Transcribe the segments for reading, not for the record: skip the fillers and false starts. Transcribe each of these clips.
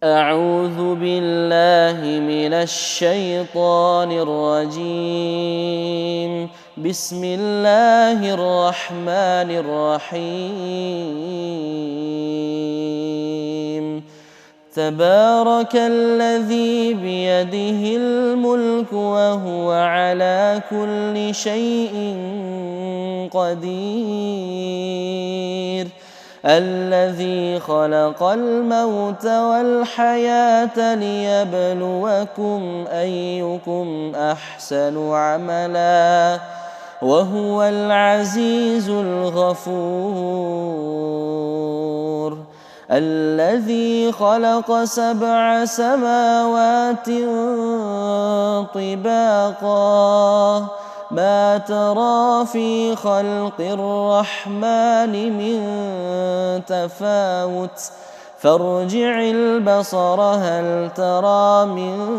أعوذ بالله من الشيطان الرجيم. بسم الله الرحمن الرحيم. تبارك الذي بيده الملك وهو على كل شيء قدير. الذي خلق الموت والحياة ليبلوكم أيكم أحسن عملا وهو العزيز الغفور. الذي خلق 7 سماوات طباقا ما ترى في خلق الرحمن من تفاوت فارجع البصر هل ترى من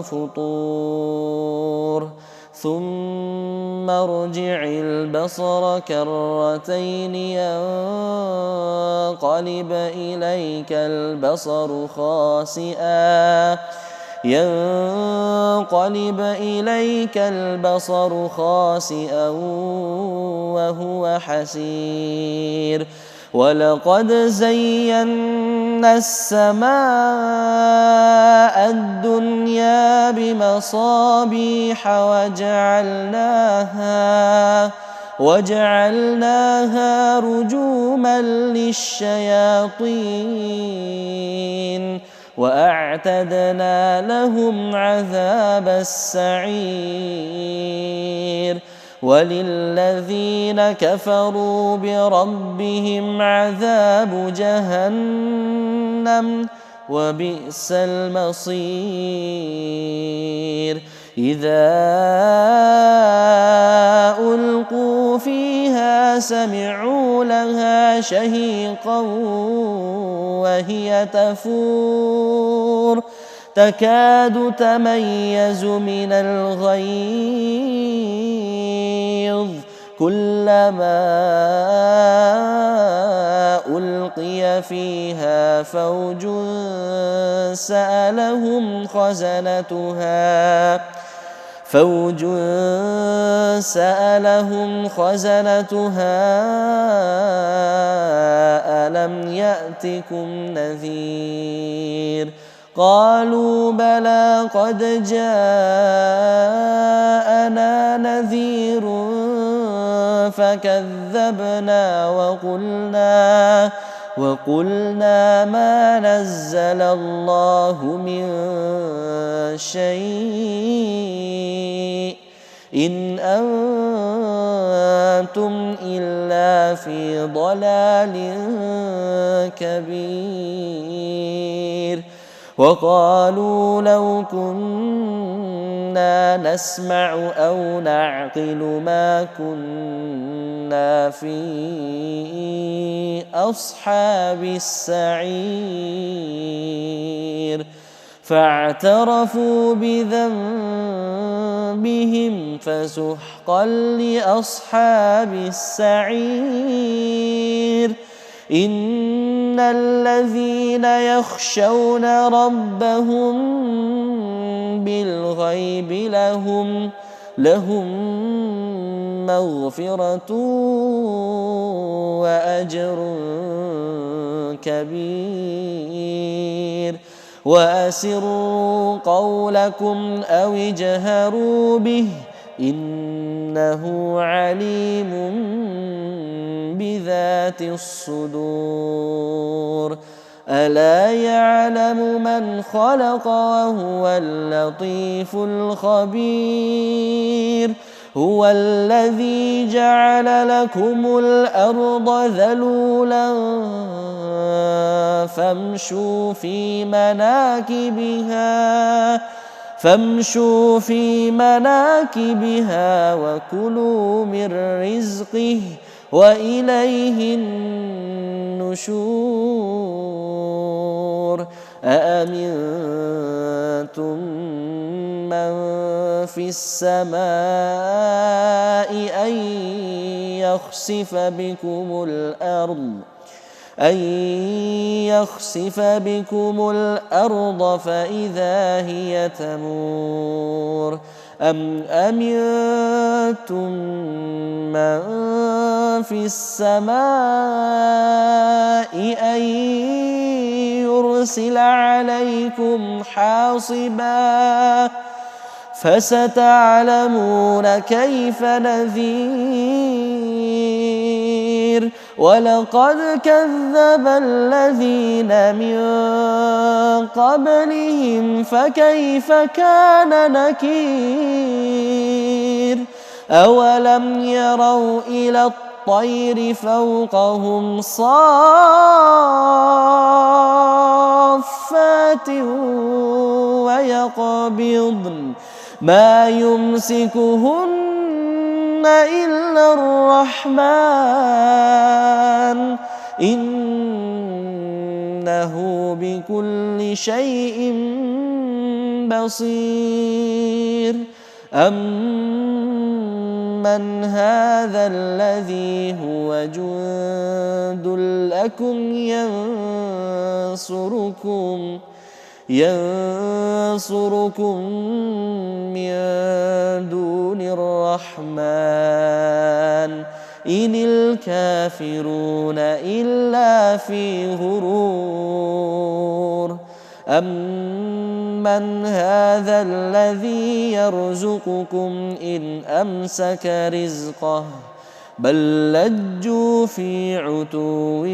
فطور ثم ارجع البصر كرتين ينقلب إليك البصر خاسئا وهو حسير. ولقد زينا السماء الدنيا بمصابيح وجعلناها رجوما للشياطين وأعتدنا لهم عذاب السعير. وللذين كفروا بربهم عذاب جهنم وبئس المصير. إذا ألقوا فيها سمعوا لها شهيقا وهي تفور تكاد تميز من الغيظ كلما ألقي فيها فوج سألهم خزنتها ألم يأتكم نذير؟ قالوا بلى قد جاءنا نذير فكذبنا وقلنا ما نزل الله من شيء إن أنتم إلا في ضلال كبير. وقالوا لو كنا نسمع أو نعقل ما كنا في أصحاب السعير. فاعترفوا بذنبهم فسحقا لأصحاب السعير. إن الذين يخشون ربهم بالغيب لهم مغفرة وأجر كبير. وأسروا قولكم أو اجهروا به إنه عليم بذات الصدور. ألا يعلم من خلق وهو اللطيف الخبير. هو الذي جعل لكم الأرض ذلولا فامشوا في مناكبها وكلوا من رزقه وإليه النشور. أأمنتم من في السماء أن يخسف بكم الأرض أن يخسف بكم الأرض فإذا هي تمور أم أمنتم من في السماء أن يرسل عليكم حاصبا فستعلمون كيف نذير ولقد كذب الذين من قبلهم فكيف كان نكير أولم يروا إلى الطير فوقهم صافات ويقبضن ما يمسكهن إلا الرحمن إنه بكل شيء بصير أمن هذا الذي هو جند لكم ينصركم من دون الرحمن إن الكافرون إلا في غرور أمن هذا الذي يرزقكم إن أمسك رزقه بل لجوا في عتو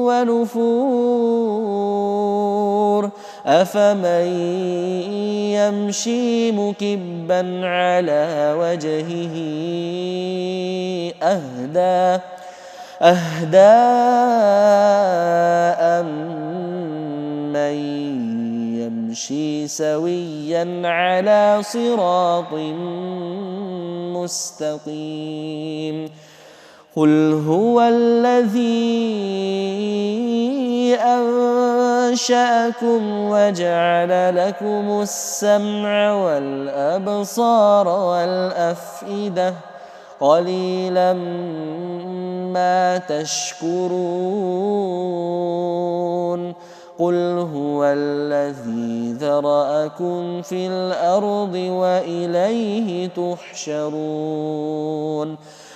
ونفور أفمن يمشي مكبا على وجهه أهدى أمن يمشي سويا على صراط مستقيم قل هو الذي أنشأكم وجعل لكم السمع والأبصار والأفئدة قليلا ما تشكرون قل هو الذي ذرأكم في الأرض وإليه تحشرون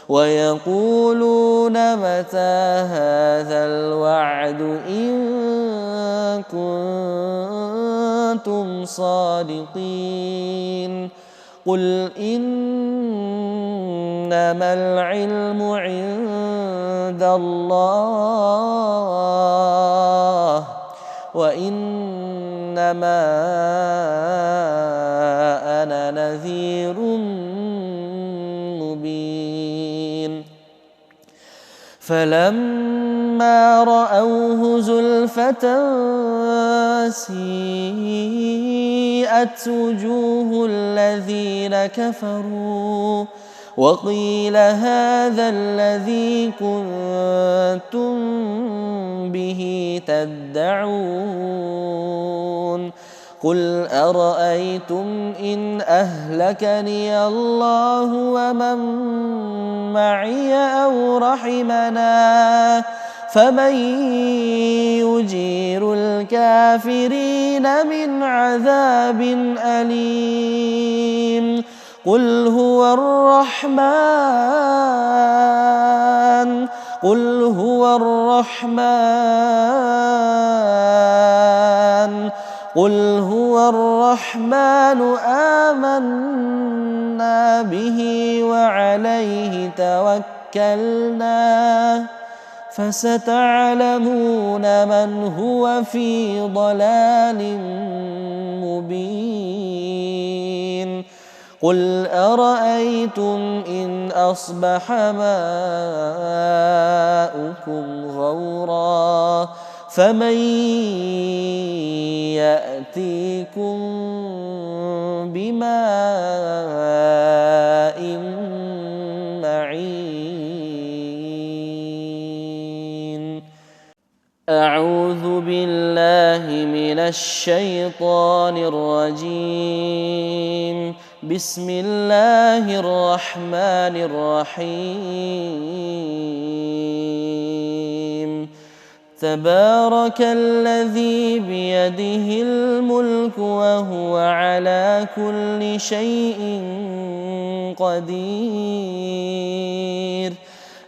ويقولون متى هذا الوعد إن كنتم صادقين قل إنما العلم عند الله وإنما أنا نذير مبين فلما رأوه زلفة سيئت وجوه الذين كفروا وقيل هذا الذي كنتم به تدعون قل أرأيتم إن أهلكني الله ومن معي أو رحمنا فمن يجير الكافرين من عذاب أليم قل هو الرحمن آمنا به وعليه توكلنا فستعلمون من هو في ضلال مبين قل أرأيتم إن أصبح ماؤكم غورا فمن يأتيكم بماء معين أعوذ بالله من الشيطان الرجيم بسم الله الرحمن الرحيم تبارك الذي بيده الملك وهو على كل شيء قدير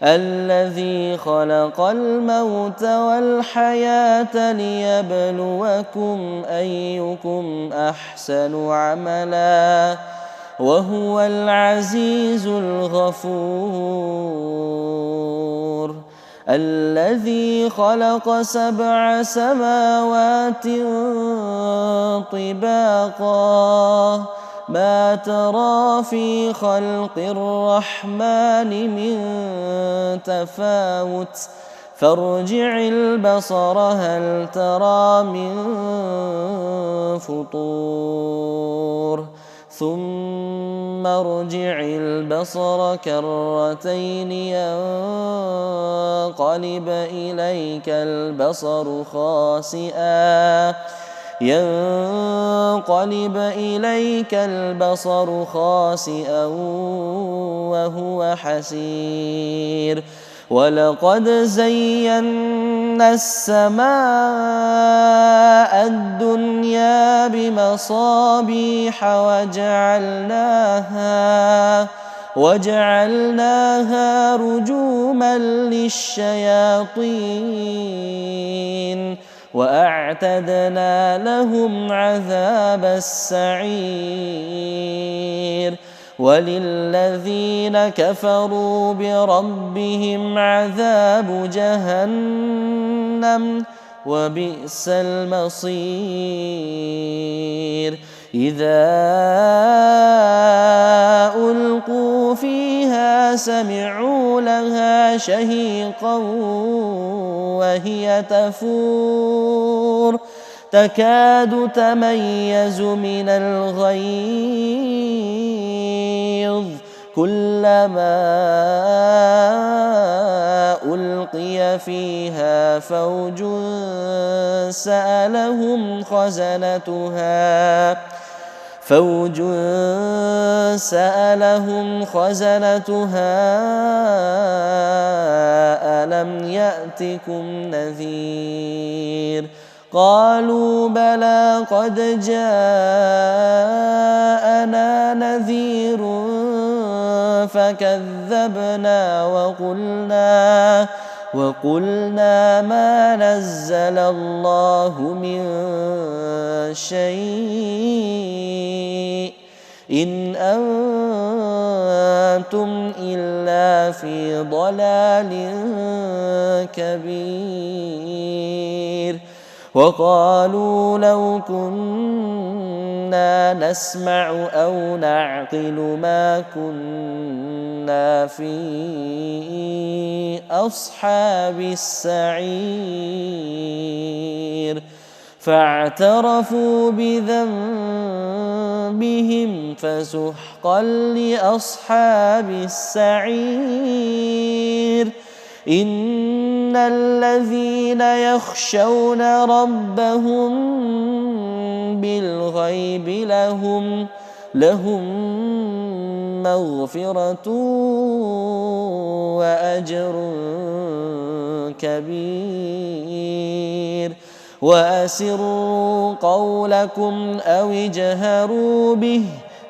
الذي خلق الموت والحياة ليبلوكم أيكم أحسن عملا وهو العزيز الغفور الذي خلق 7 سماوات طباقا ما ترى في خلق الرحمن من تفاوت فارجع البصر هل ترى من فطور ثم ارجع البصر كرتين ينقلب إليك البصر خاسئا وهو حسير ولقد زينا السماء الدنيا بمصابيح وجعلناها رجوما للشياطين وأعتدنا لهم عذاب السعير وللذين كفروا بربهم عذاب جهنم وبئس المصير إذا ألقوا فيها سمعوا لها شهيقا وهي تفور تكاد تميز من الغيظ كلما ألقي فيها فوج سألهم خزنتها ألم يأتكم نذير قالوا بلى قد جاءنا نذير فكذبنا وقلنا ما نزل الله من شيء إن أنتم إلا في ضلال كبير وقالوا لو كنا نسمع أو نعقل ما كنا في أصحاب السعير فاعترفوا بذنبهم فسحقا لأصحاب السعير إن الذين يخشون ربهم بالغيب لهم مغفرة وأجر كبير وأسروا قولكم أو اجهروا به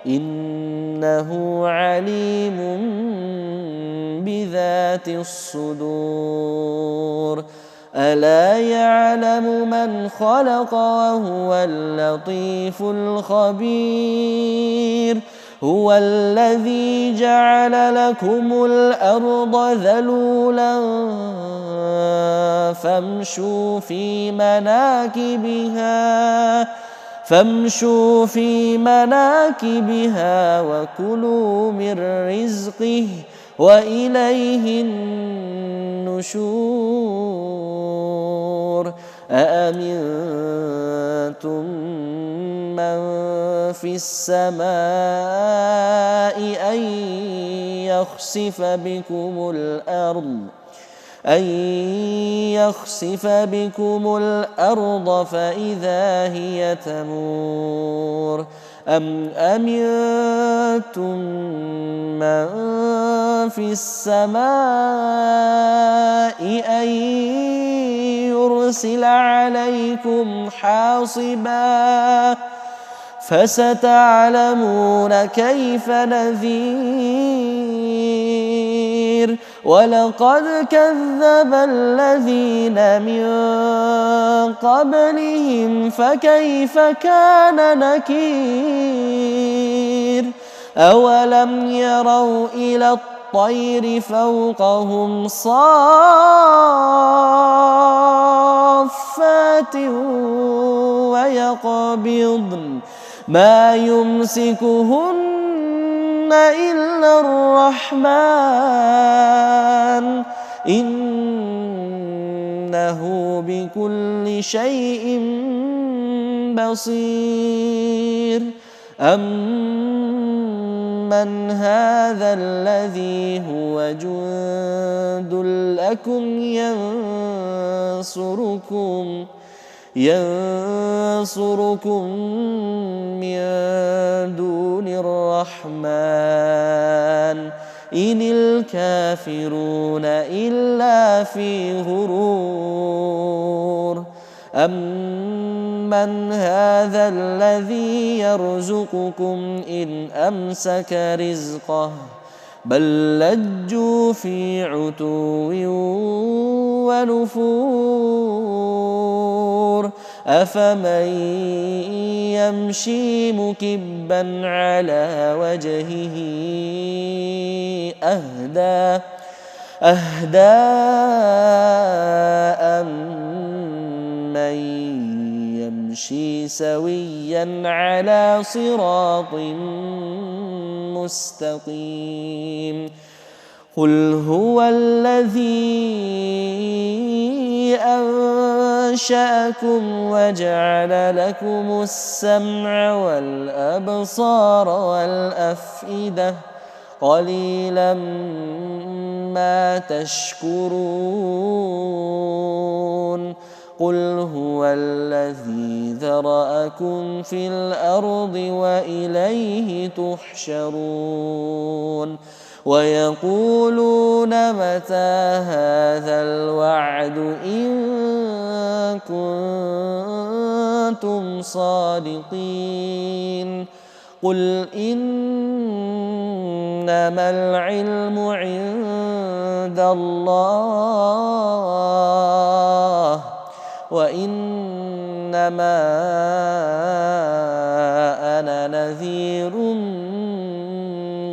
إنه عليم بذات الصدور ألا يعلم من خلق وهو اللطيف الخبير هو الذي جعل لكم الأرض ذلولا فامشوا في مناكبها وكلوا من رزقه وإليه النشور أأمنتم من في السماء أن يخسف بكم الأرض فإذا هي تمور أم أمنتم من في السماء أن يرسل عليكم حاصبا فستعلمون كيف نذير ولقد كذب الذين من قبلهم فكيف كان نكير أولم يروا إلى الطير فوقهم صافات ويقبضن ما يمسكهن إلا الرحمن إنه بكل شيء بصير أمن هذا الذي هو جند لكم ينصركم من دون الرحمن إن الكافرون إلا في غرور أمن هذا الذي يرزقكم إن أمسك رزقه بل لجوا في عتو ونفور أفمن يمشي مكبا على وجهه أهدى أمن يمشي سويا على صراط مستقيم قل هو الذي أنشأكم وجعل لكم السمع والأبصار والأفئدة قليلا ما تشكرون قل هو الذي ذرأكم في الأرض وإليه تحشرون ويقولون متى هذا الوعد إن كنتم صادقين قل إنما العلم عند الله وإنما أنا نذير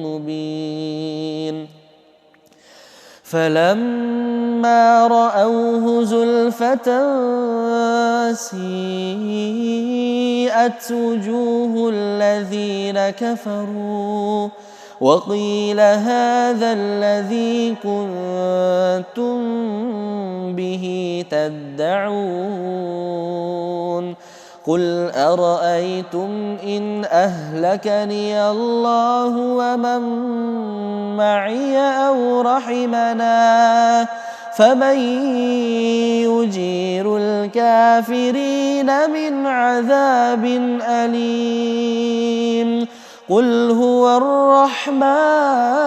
مبين فلما رأوه زلفة سيئت وجوه الذين كفروا وقيل هذا الذي كنتم به تدعون قل أرأيتم إن أهلكني الله ومن معي أو رحمنا فمن يجير الكافرين من عذاب أليم قل هو الرحمن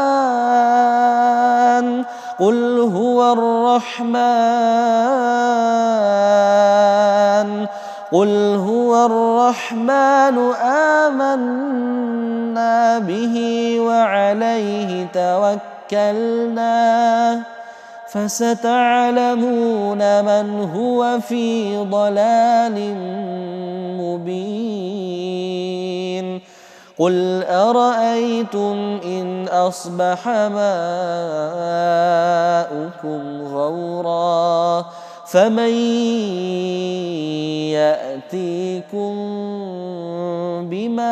آمنا به وعليه توكلنا فستعلمون من هو في ضلال مبين قل أرأيتم إن أصبح ماؤكم غورا فمن يأتيكم بماء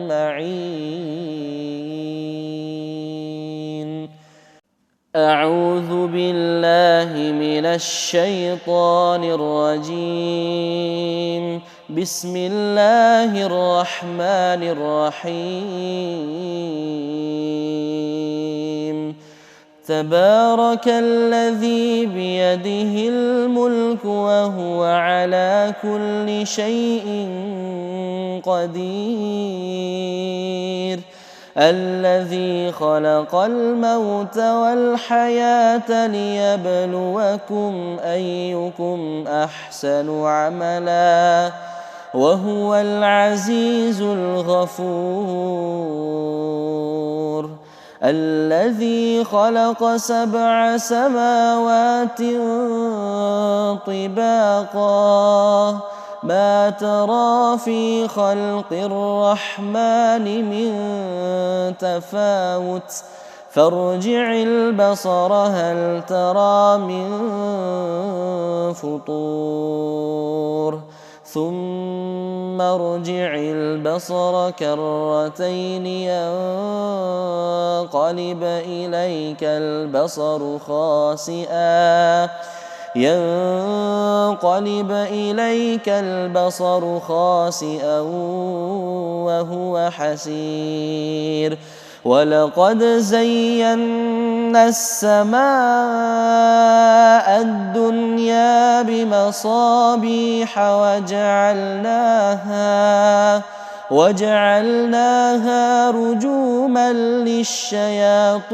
معين أعوذ بالله من الشيطان الرجيم بسم الله الرحمن الرحيم تبارك الذي بيده الملك وهو على كل شيء قدير الذي خلق الموت والحياة ليبلوكم أيكم أحسن عملا وهو العزيز الغفور الذي خلق 7 سماوات طباقا ما ترى في خلق الرحمن من تفاوت فارجع البصر هل ترى من فطور ثم ارجع البصر كرتين ينقلب إليك البصر خاسئا وهو حسير ولقد زينا السماء الدنيا بمصابيح وجعلناها رجوما للشياطين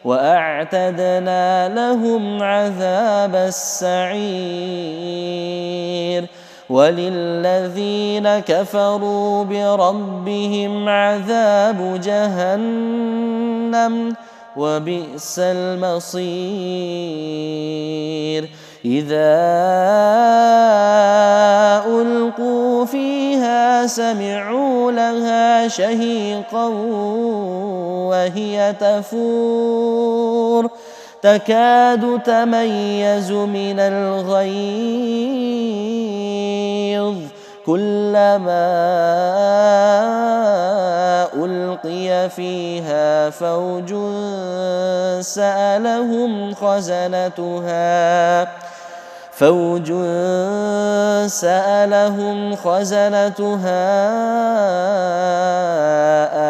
وأعتدنا لهم عذاب السعير وللذين كفروا بربهم عذاب جهنم وبئس المصير إذا ألقوا فيها سمعوا لها شهيقا وهي تفور تكاد تميز من الغيظ كلما ألقي فيها فوج سألهم خزنتها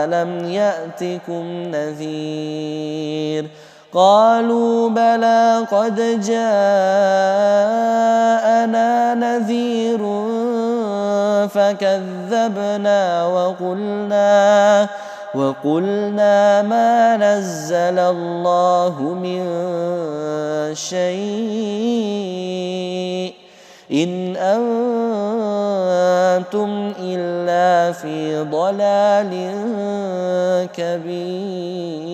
ألم يأتكم نذير قالوا بلى قد جاءنا نذير فكذبنا وقلنا ما نزل الله من شيء إن أنتم إلا في ضلال كبير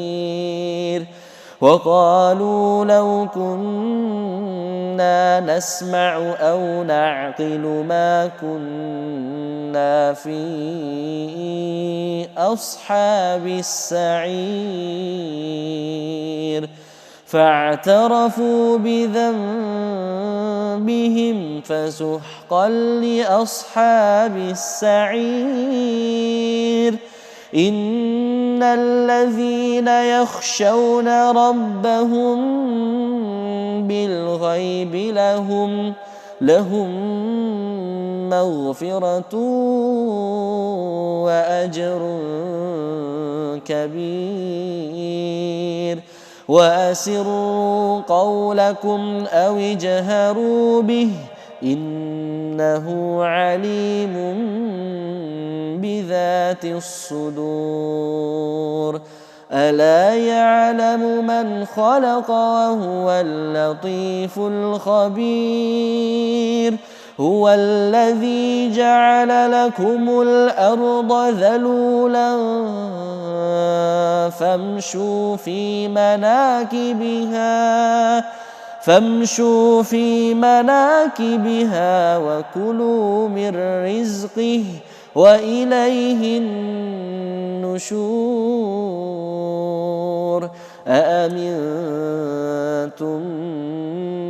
وقالوا لو كنا نسمع أو نعقل ما كنا في أصحاب السعير فاعترفوا بذنبهم فسحقا لأصحاب السعير إن الذين يخشون ربهم بالغيب لهم مغفرة وأجر كبير وأسروا قولكم أو اجهروا به إنه عليم بذات الصدور ألا يعلم من خلق وهو اللطيف الخبير هو الذي جعل لكم الأرض ذلولا فامشوا في مناكبها وكلوا من رزقه وإليه النشور أأمنتم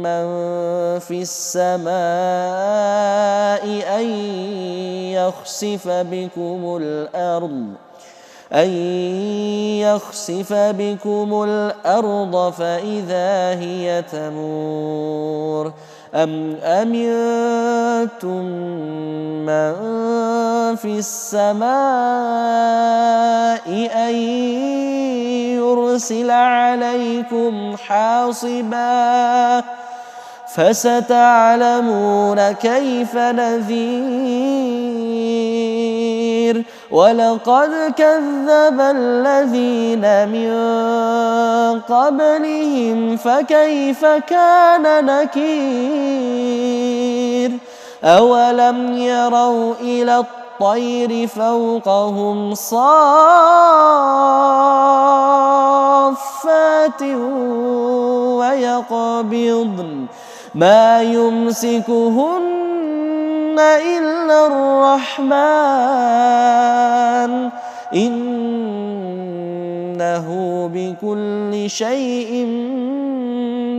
من في السماء أن يخسف بكم الأرض فإذا هي تمور أم أمنتم من في السماء أن يرسل عليكم حاصبا فستعلمون كيف نذير ولقد كذب الذين من قبلهم فكيف كان نكير أولم يروا إلى الطير فوقهم صافات ويقبضن ما يمسكهن إلا الرحمن إنه بكل شيء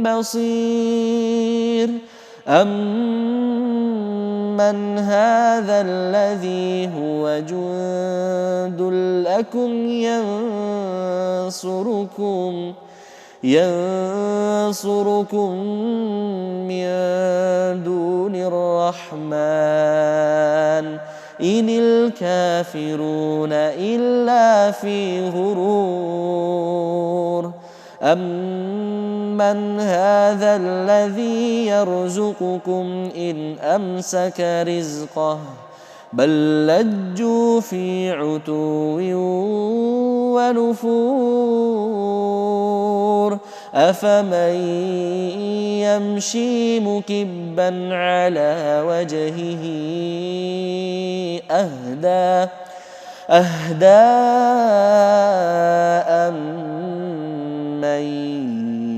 بصير أمن هذا الذي هو جند لكم ينصركم من دون الرحمن إن الكافرون إلا في غرور أمن هذا الذي يرزقكم إن أمسك رزقه بل لجوا في عتو ونفور أفمن يمشي مكبا على وجهه أهدى أمن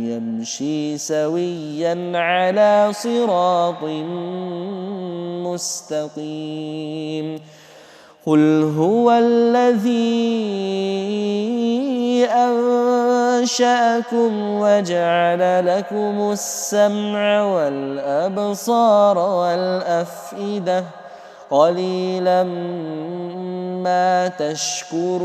يمشي سويا على صراط مستقيم قل هو الذي أنشأكم وجعل لكم السمع والأبصار والأفئدة قليلا ما تشكرون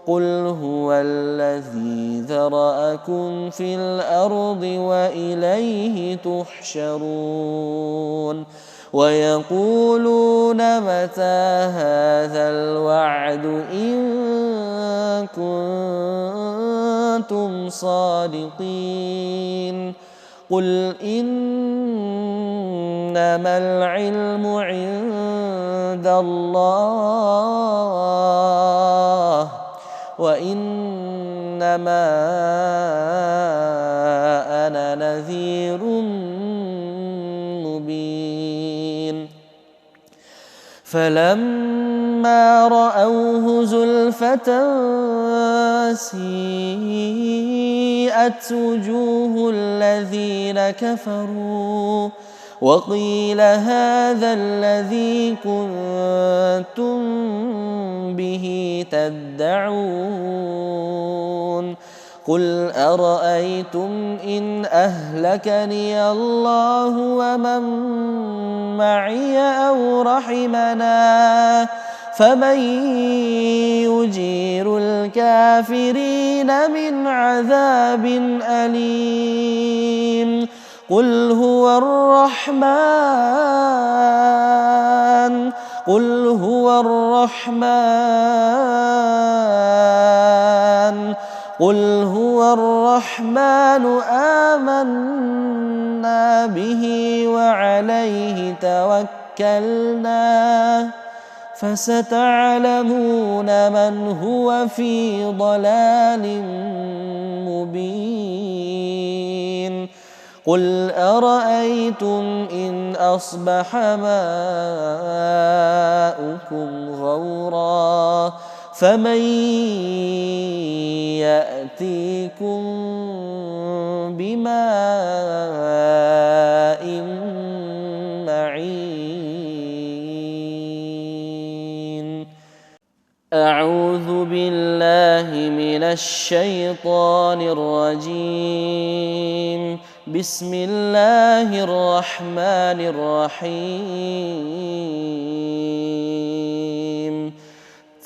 قل هو الذي ذرأكم في الأرض وإليه تحشرون ويقولون متى هذا الوعد إن كنتم صادقين قل إنما العلم عند الله وإنما أنا نذير مبين فلما رأوه زلفة سيئت وجوه الذين كفروا وقيل هذا الذي كنتم به تدعون قل أرأيتم إن أهلكني الله ومن معي أو رحمنا فمن يجير الكافرين من عذاب أليم قل هو الرحمن آمنا به وعليه توكلنا فستعلمون من هو في ضلال مبين قل أرأيتم إن أصبح ماؤكم غورا فمن يأتيكم بماء معين أعوذ بالله من الشيطان الرجيم بسم الله الرحمن الرحيم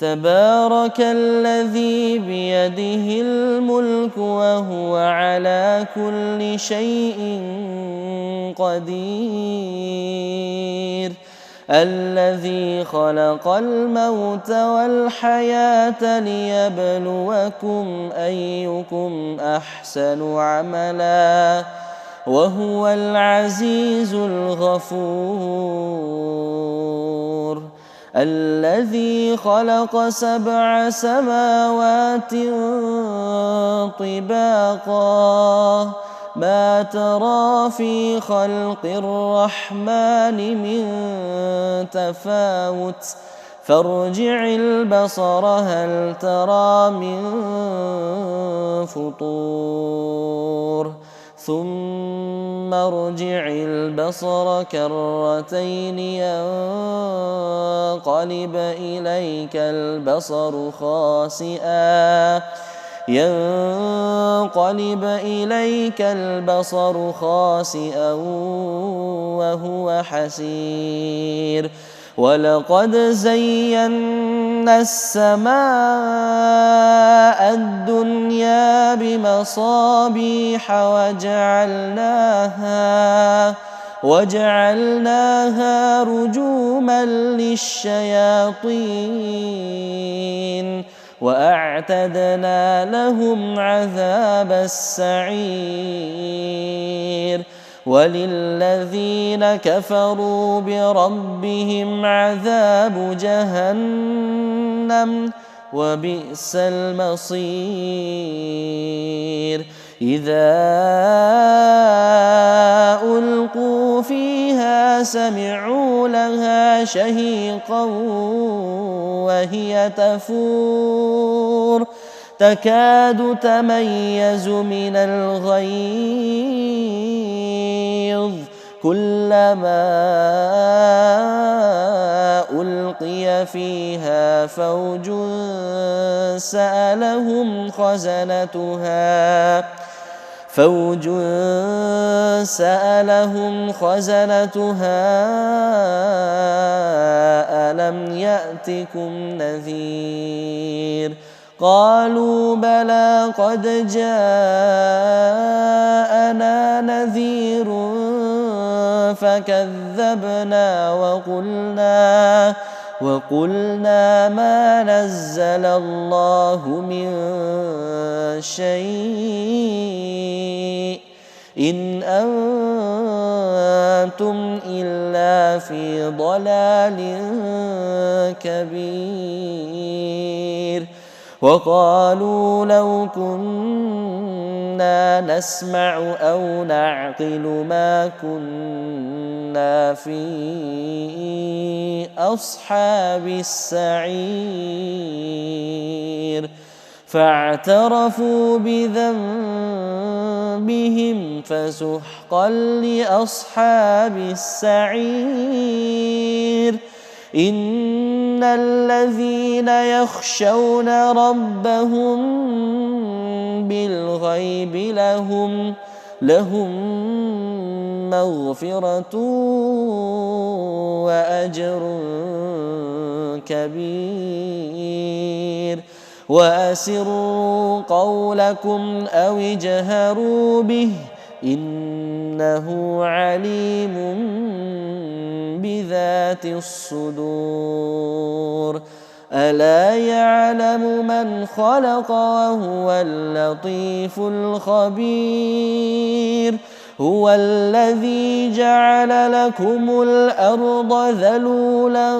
تبارك الذي بيده الملك وهو على كل شيء قدير الذي خلق الموت والحياة ليبلوكم أيكم أحسن عملا وهو العزيز الغفور الذي خلق 7 سماوات طباقا ما ترى في خلق الرحمن من تفاوت فارجع البصر هل ترى من فطور ثم ارجع البصر كرتين ينقلب إليك البصر خاسئا وهو حسير ولقد زينا السماء الدنيا بمصابيح وجعلناها رجوما للشياطين وأعتدنا لهم عذاب السعير وللذين كفروا بربهم عذاب جهنم وبئس المصير إذا ألقوا فيها سمعوا لها شهيقا وهي تفور تكاد تميز من الغيظ كلما ألقي فيها فوج سألهم خزنتها ألم يأتكم نذير قالوا بلى قد جاءنا نذير فكذبنا وقلنا ما نزل الله من شيء إن أنتم إلا في ضلال كبير وقالوا لو كنا نسمع أو نعقل ما كنا في أصحاب السعير فاعترفوا بذنبهم فسحقا لأصحاب السعير إن الذين يخشون ربهم بالغيب لهم مغفرة وأجر كبير وأسروا قولكم أو اجهروا به إنه عليم بذات الصدور ألا يعلم من خلق وهو اللطيف الخبير هو الذي جعل لكم الأرض ذلولا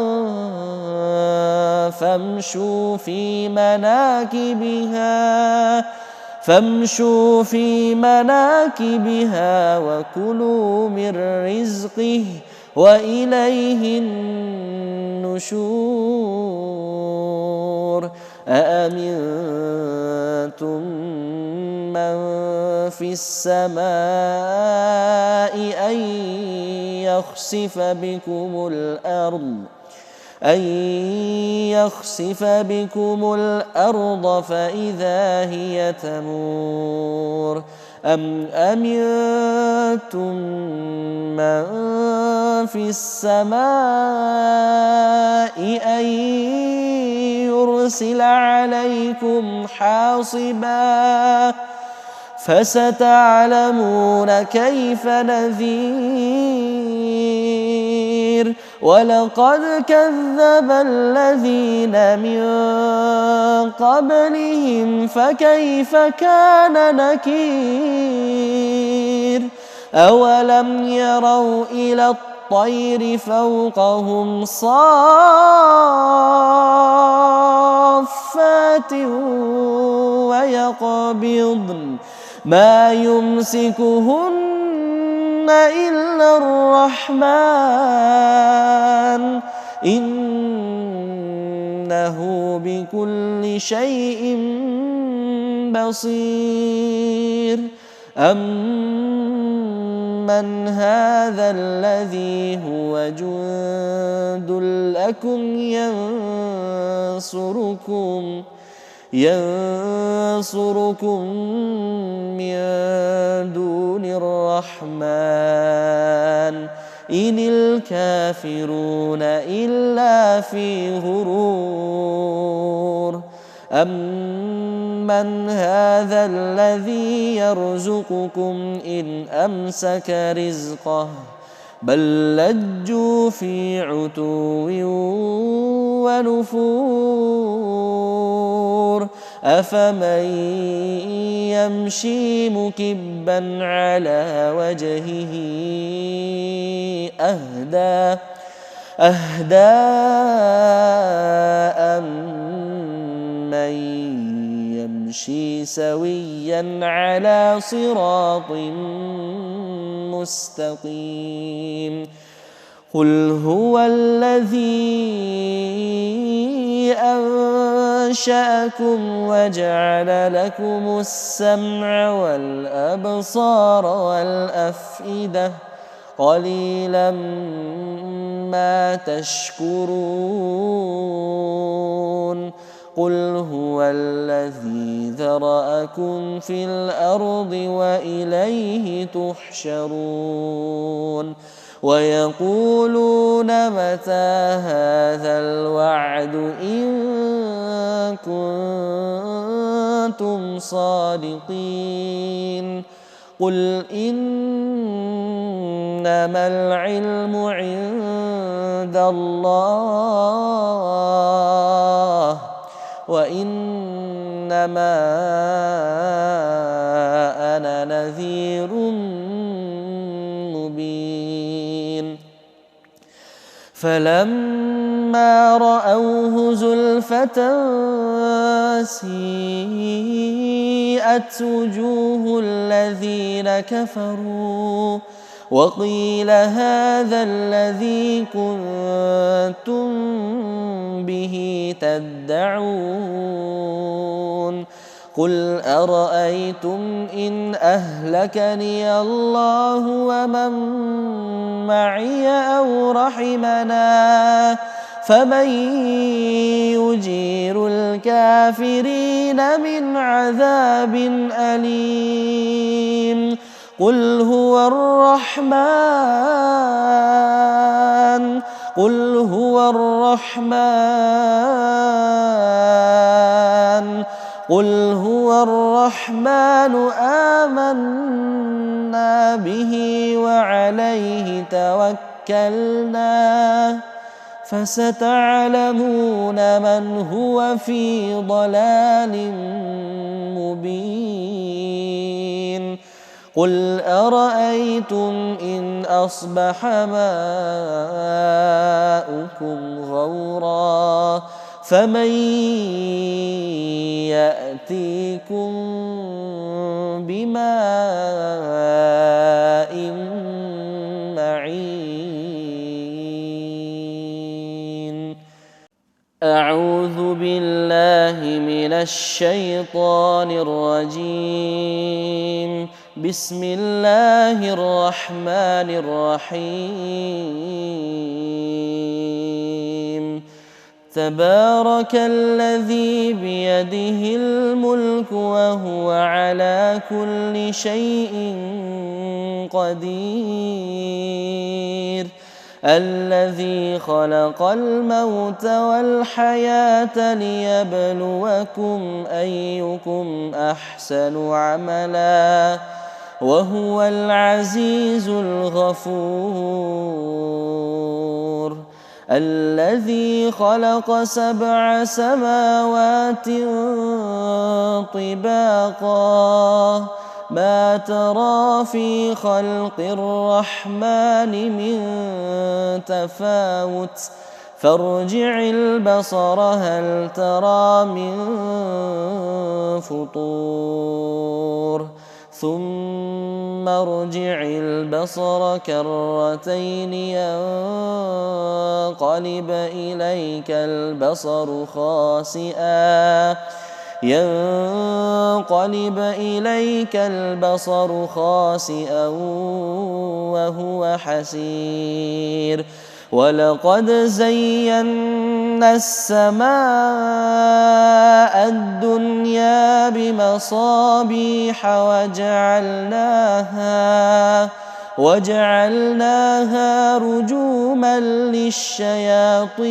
فامشوا في مناكبها وكلوا من رزقه وإليه النشور أأمنتم من في السماء أن يخسف بكم الأرض فإذا هي تمور أم أمنتم من في السماء أن يرسل عليكم حاصبا فستعلمون كيف نذير ولقد كذب الذين من قبلهم فكيف كان نكير أولم يروا إلى الطير فوقهم صافات ويقبضن ما يمسكهن إلا الرحمن إنه بكل شيء بصير أمن هذا الذي هو جند لكم ينصركم من دون الرحمن إن الكافرون إلا في غرور أمن هذا الذي يرزقكم إن أمسك رزقه بل لجوا في عتو ونفور أفمن يمشي مكبا على وجهه أهدى أمن يمشي سويا على صراط مستقيم قل هو الذي أنشأكم وجعل لكم السمع والأبصار والأفئدة قليلا ما تشكرون قل هو الذي ذرأكم في الأرض وإليه تحشرون ويقولون متى هذا الوعد إن كنتم صادقين قل إنما العلم عند الله وإنما أنا نذير مبين فلما رأوه زلفة سيئت وجوه الذين كفروا وقيل هذا الذي كنتم به تدعون قل أرأيتم إن أهلكني الله ومن معي أو رحمنا فمن يجير الكافرين من عذاب أليم قل هو الرحمن آمنا به وعليه توكلنا فستعلمون من هو في ضلال مبين قل أرأيتم إن أصبح ماؤكم غورا فمن يأتيكم بماء معين أعوذ بالله من الشيطان الرجيم بسم الله الرحمن الرحيم تبارك الذي بيده الملك وهو على كل شيء قدير الذي خلق الموت والحياة ليبلوكم أيكم أحسن عملا وهو العزيز الغفور الذي خلق 7 سماوات طباقا ما ترى في خلق الرحمن من تفاوت فارجع البصر هل ترى من فطور ثم ارجع البصر كرتين ينقلب إليك البصر خاسئا وهو حسير ولقد زينا السماء الدنيا بمصابيح وجعلناها رجوما للشياطين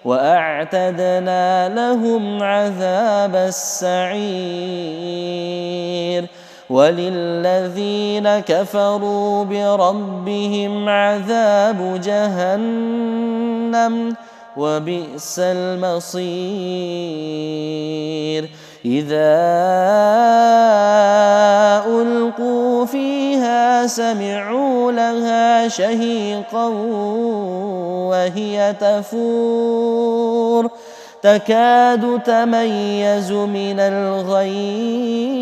وأعتدنا لهم عذاب السعير وللذين كفروا بربهم عذاب جهنم وبئس المصير إذا ألقوا فيها سمعوا لها شهيقا وهي تفور تكاد تميز من الغيظ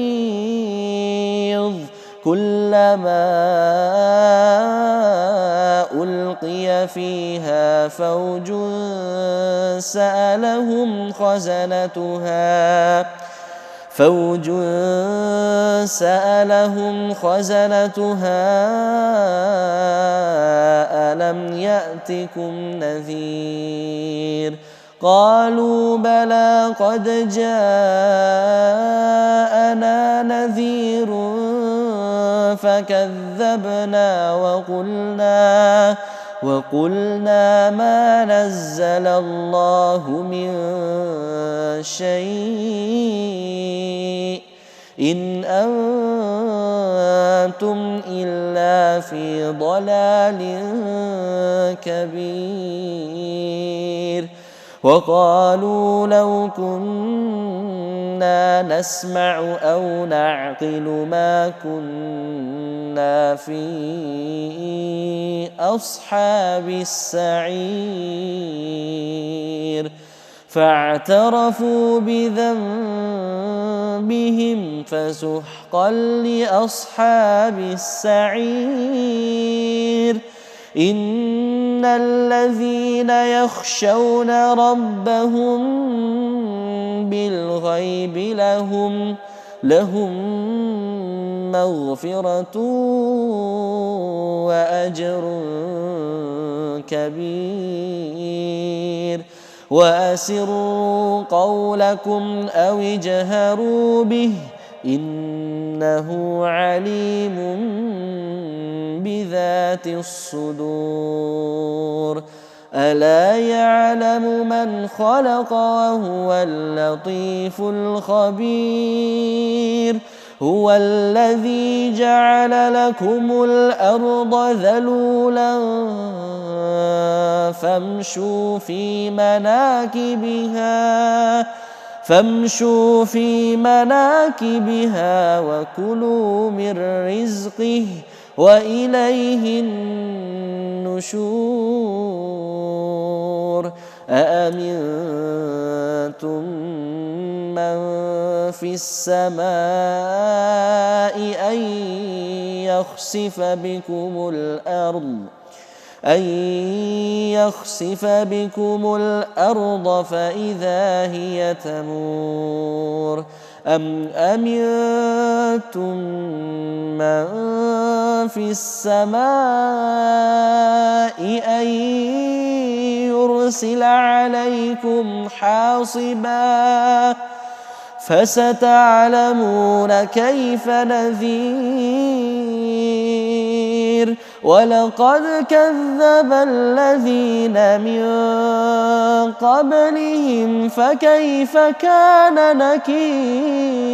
كلما ألقي فيها فوج سألهم خزنتها ألم يأتكم نذير قالوا بلى قد جاءنا نذير فكذبنا وقلنا ما نزل الله من شيء إن أنتم إلا في ضلال كبير وقالوا لو كنا نسمع أو نعقل ما كنا في أصحاب السعير فاعترفوا بذنبهم فسحقا لأصحاب السعير إن الذين يخشون ربهم بالغيب لهم مغفرة وأجر كبير وأسروا قولكم أو اجهروا به إنه عليم بذات الصدور ألا يعلم من خلق وهو اللطيف الخبير هو الذي جعل لكم الأرض ذلولا فامشوا في مناكبها وكلوا من رزقه وإليه النشور أأمنتم من في السماء أن يخسف بكم الأرض فإذا هي تمور أم أمنتم من في السماء أن يرسل عليكم حاصبا فستعلمون كيف نذير ولقد كذب الذين من قبلهم فكيف كان نكير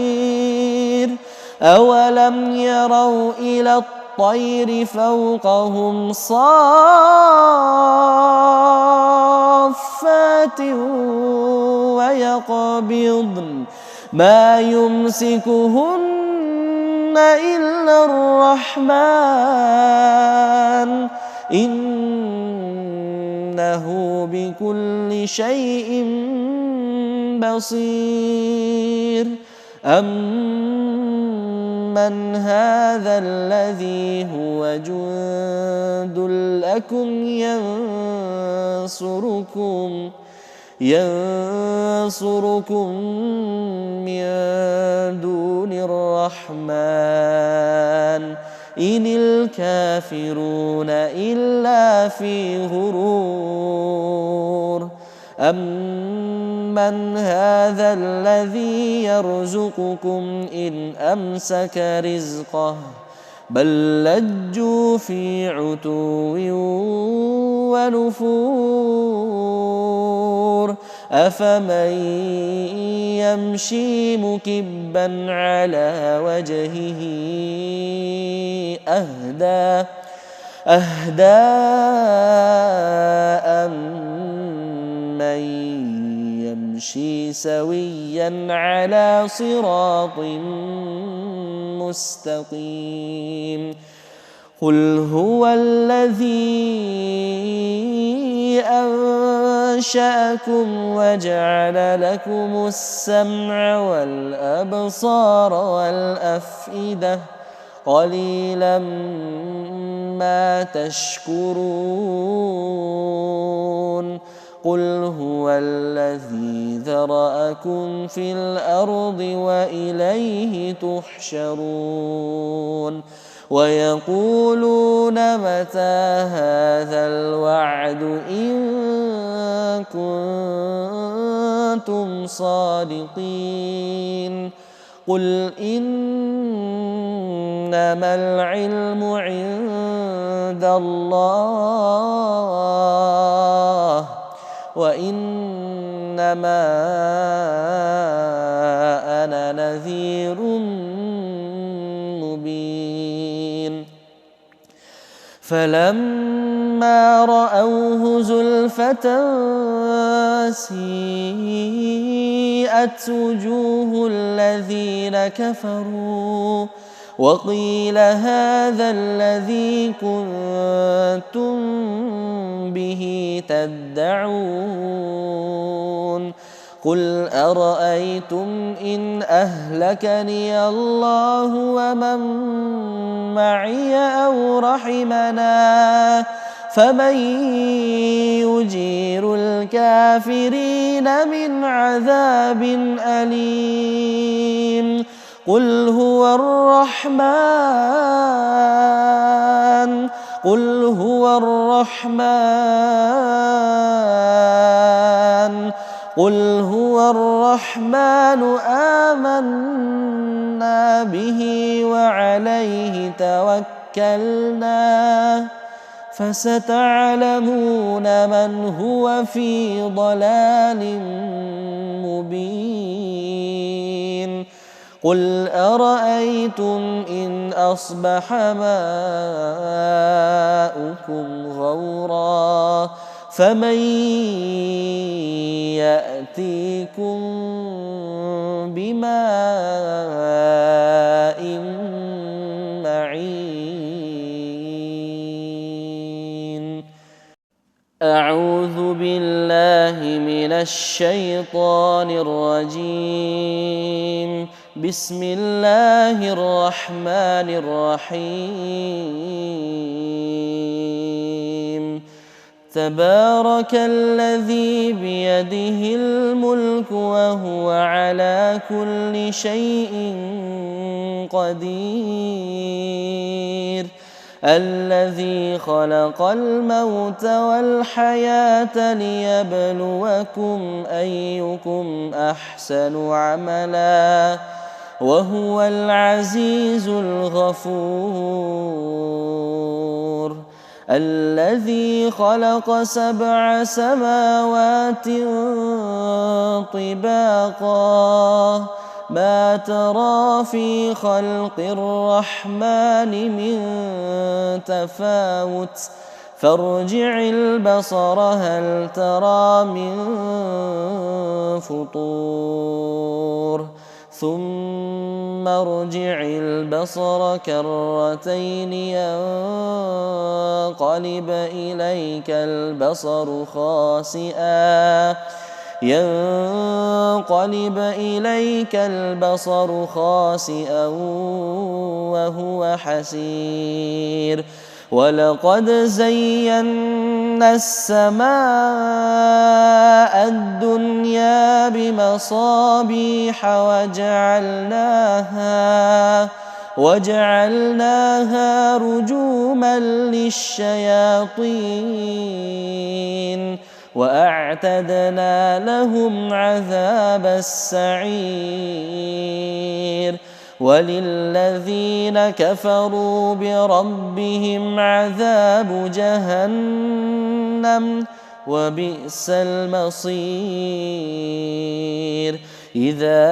أولم يروا إلى الطير فوقهم صافات ما يمسكهن إلا الرحمن إنه بكل شيء بصير أمن هذا الذي هو جند لكم ينصركم من دون الرحمن إن الكافرون إلا في غرور أمن هذا الذي يرزقكم إن أمسك رزقه بل لجوا في عتو ونفور أفمن يمشي مكبا على وجهه أهدى أمن يمشي سويا على صراط مستقيم قل هو الذي أنشأكم وجعل لكم السمع والأبصار والأفئدة قليلا ما تشكرون قل هو الذي ذرأكم في الأرض وإليه تحشرون ويقولون متى هذا الوعد إن كنتم صادقين قل إنما العلم عند الله وإنما أنا نذير مبين فلما رأوه زلفة سيئت وجوه الذين كفروا وقيل هذا الذي كنتم به تدعون قل أرأيتم إن أهلكني الله ومن معي أو رحمنا فمن يجير الكافرين من عذاب أليم قل هو الرحمن آمنا به وعليه توكلنا فستعلمون من هو في ضلال مبين قل أرأيتم إن أصبح ماؤكم غورا فمن يأتيكم بماء معين أعوذ بالله من الشيطان الرجيم بسم الله الرحمن الرحيم تبارك الذي بيده الملك وهو على كل شيء قدير الذي خلق الموت والحياة ليبلوكم أيكم أحسن عملا وهو العزيز الغفور الذي خلق 7 سماوات طباقا ما ترى في خلق الرحمن من تفاوت فارجع البصر هل ترى من فطور ثم ارجع البصر كرتين ينقلب إليك البصر خاسئا وهو حسير ولقد زينا السماء الدنيا بمصابيح وجعلناها رجوما للشياطين وأعتدنا لهم عذاب السعير وللذين كفروا بربهم عذاب جهنم وبئس المصير إذا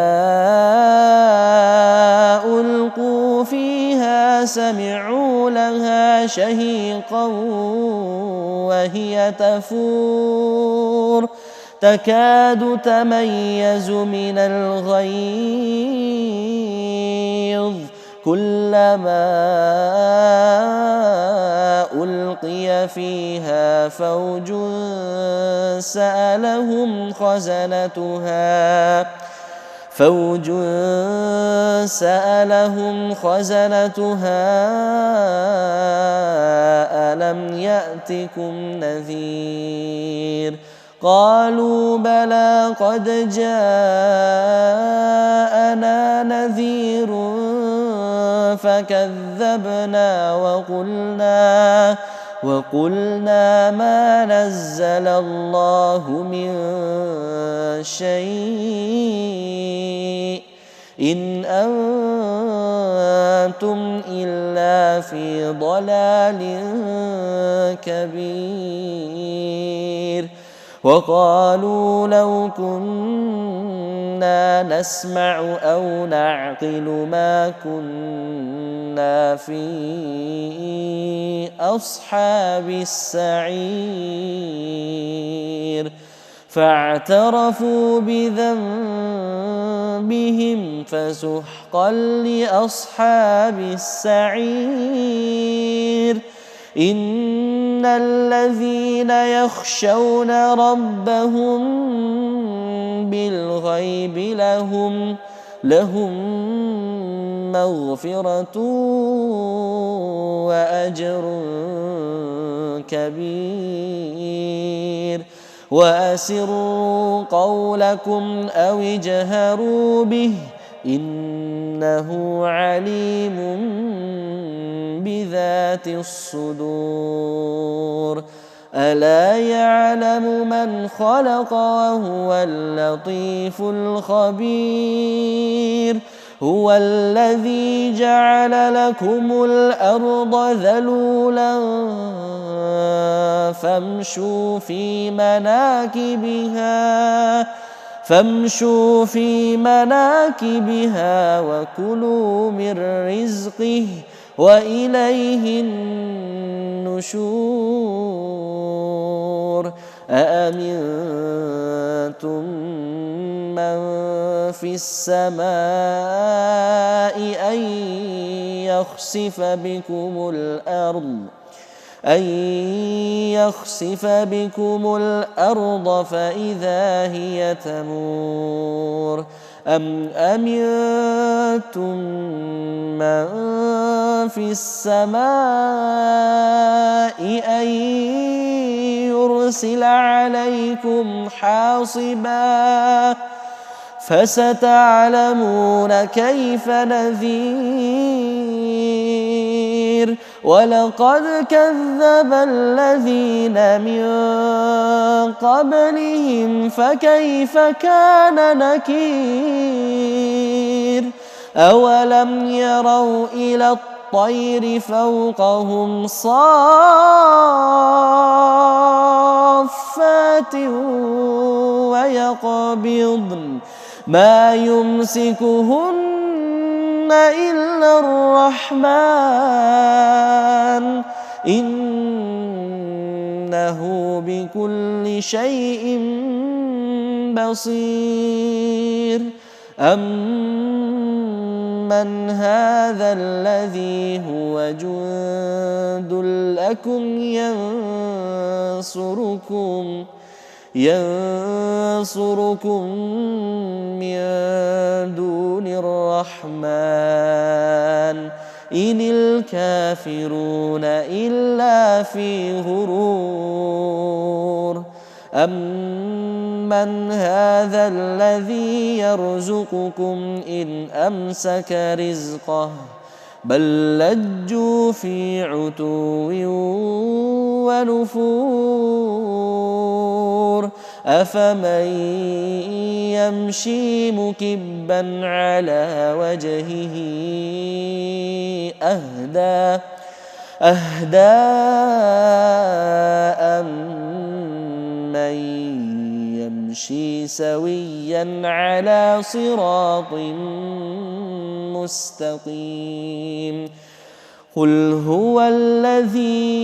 ألقوا فيها سمعوا لها شهيقا وهي تفور تكاد تميز من الغيظ كلما ألقي فيها فوج سألهم خزنتها ألم يأتكم نذير قالوا بلى قد جاءنا نذير فكذبنا وقلنا ما نزل الله من شيء إن أنتم إلا في ضلال كبير وقالوا لو كنا نسمع أو نعقل ما كنا في أصحاب السعير فاعترفوا بذنبهم فسحقا لأصحاب السعير إن الذين يخشون ربهم بالغيب لهم مغفرة وأجر كبير وأسروا قولكم أو اجهروا به إنه عليم بذات الصدور ألا يعلم من خلق وهو اللطيف الخبير هو الذي جعل لكم الأرض ذلولا فامشوا في مناكبها وكلوا من رزقه وإليه النشور أأمنتم من في السماء أن يخسف بكم الأرض فإذا هي تمور أم أمنتم من في السماء أن يرسل عليكم حاصبا فستعلمون كيف نذير ولقد كذب الذين من قبلهم فكيف كان نكير أولم يروا إلى الطير فوقهم صافات ويقبضن ما يمسكهن إلا الرحمن إنه بكل شيء بصير أَمَّنْ هَذَا الَّذِي هُوَ جُندٌ لَكُمْ يَنصُرُكُم مِّن دُونِ الرَّحْمَٰنِ إِنِ الْكَافِرُونَ إِلَّا فِي غُرُورٍ أَمَّنْ هَذَا الَّذِي يَرْزُقُكُمْ إِنْ أَمْسَكَ رِزْقَهُ بَل لَّجُّوا فِي عُتُوٍّ وَنُفُورٍ أَفَمَن يَمْشِي مُكِبًّا عَلَىٰ وَجْهِهِ أَهْدَىٰ أَمَّن يَمْشِي سَوِيًّا عَلَىٰ صِرَاطٍ مُّسْتَقِيمٍ قُلْ هُوَ الَّذِي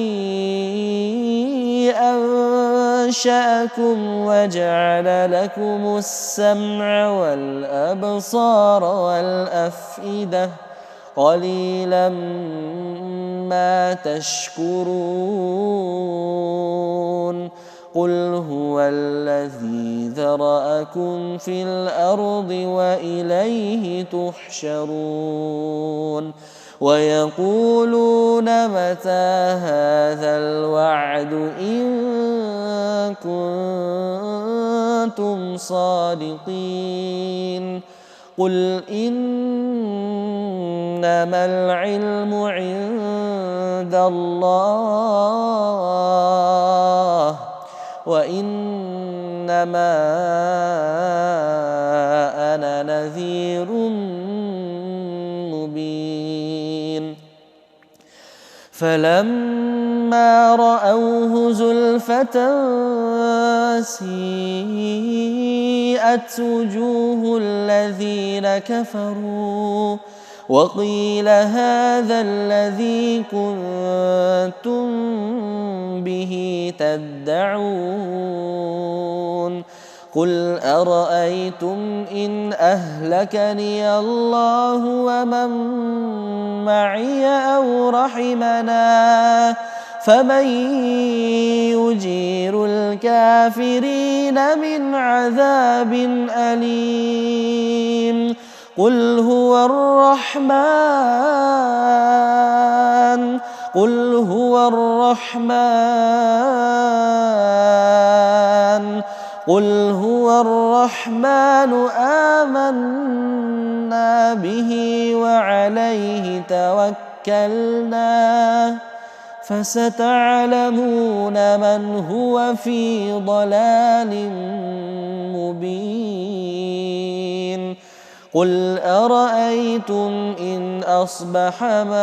أَنشَأَكُمْ وَجَعَلَ لَكُمُ السَّمْعَ وَالْأَبْصَارَ وَالْأَفْئِدَةَ قَلِيلًا مَّا تَشْكُرُونَ قُلْ هُوَ الَّذِي ذَرَأَكُمْ فِي الْأَرْضِ وَإِلَيْهِ تُحْشَرُونَ وَيَقُولُونَ مَتَىٰ هَٰذَا الْوَعْدُ إِن كُنتُمْ صَادِقِينَ قُلْ إِنَّمَا الْعِلْمُ عِندَ اللَّهِ وَإِنَّمَا أَنَا نَذِيرٌ مُّبِينٌ فَلَمَّا رَأَوْهُ زُلْفَةً سِيئَتْ وُجُوهُ الَّذِينَ كَفَرُوا وَقِيلَ هَٰذَا الَّذِي كُنتُم بِهِ تَدَّعُونَ قُلْ أَرَأَيْتُمْ إِنْ أَهْلَكَنِيَ اللَّهُ وَمَن مَّعِيَ أَوْ رَحِمَنَا فَمَن يُجِيرُ الْكَافِرِينَ مِنْ عَذَابٍ أَلِيمٍ قُلْ هُوَ الرَّحْمَٰنُ آمَنَّا بِهِ وَعَلَيْهِ تَوَكَّلْنَا فَسَتَعْلَمُونَ مَنْ هُوَ فِي ضَلَالٍ مُّبِينٍ قُلْ أَرَأَيْتُمْ إِنْ أَصْبَحَ مَاؤُكُمْ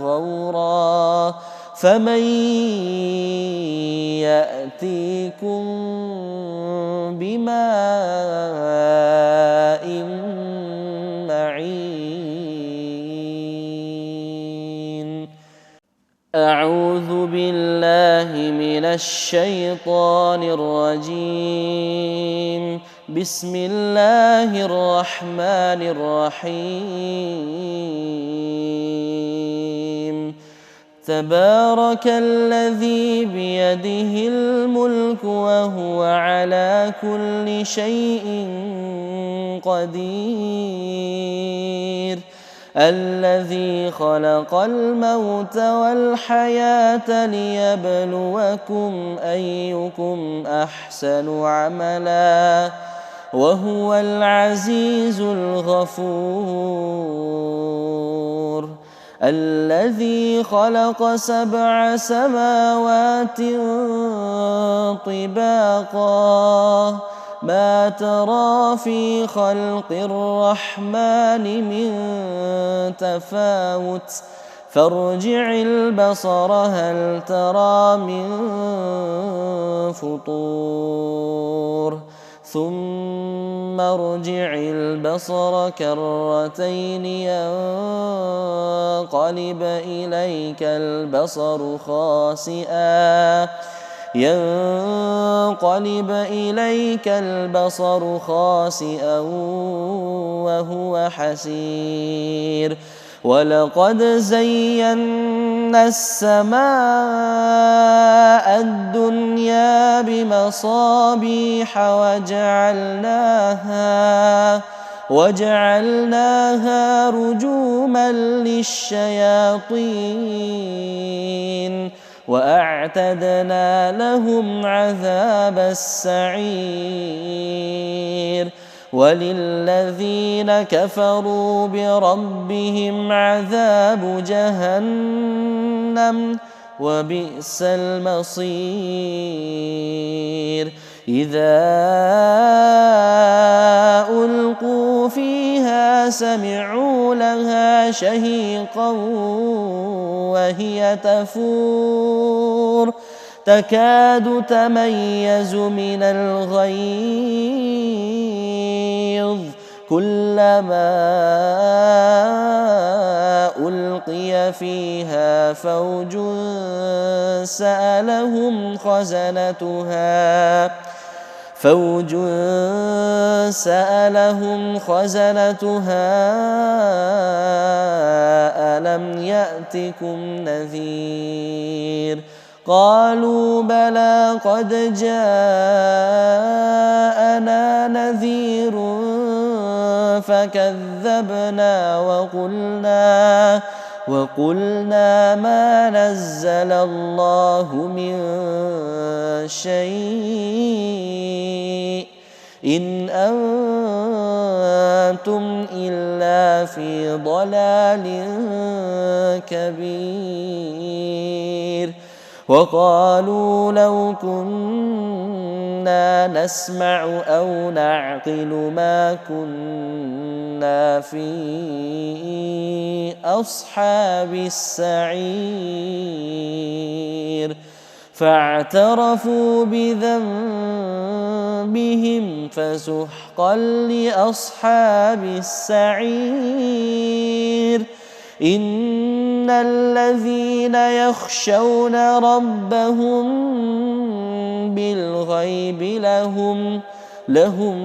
غَوْرًا فَمَن يَأْتِيكُم بِمَاءٍ مَّعِينٍ أَعُوذُ بِاللَّهِ مِنَ الشَّيْطَانِ الرَّجِيمِ بسم الله الرحمن الرحيم تبارك الذي بيده الملك وهو على كل شيء قدير الذي خلق الموت والحياة ليبلوكم أيكم أحسن عملا وهو العزيز الغفور الذي خلق 7 سماوات طباقا ما ترى في خلق الرحمن من تفاوت فارجع البصر هل ترى من فطور ثم ارجع البصر كرتين ينقلب إليك البصر خاسئا ينقلب إليك البصر خاسئا وهو حسير ولقد زينا السماء الدنيا بمصابيح وجعلناها رجوما للشياطين وأعتدنا لهم عذاب السعير وللذين كفروا بربهم عذاب جهنم وبئس المصير إذا ألقوا فيها سمعوا لها شهيقا وهي تفور تكاد تميز من الغيظ كلما ألقي فيها فوج سألهم خزنتها ألم يأتكم نذير قالوا بلى قد جاءنا نذير فكذبنا وقلنا ما نزل الله من شيء إن أنتم إلا في ضلال كبير وقالوا لو كنا نسمع أو نعقل ما كنا في أصحاب السعير فاعترفوا بذنبهم فسحقا لأصحاب السعير إن الذين يخشون ربهم بالغيب لهم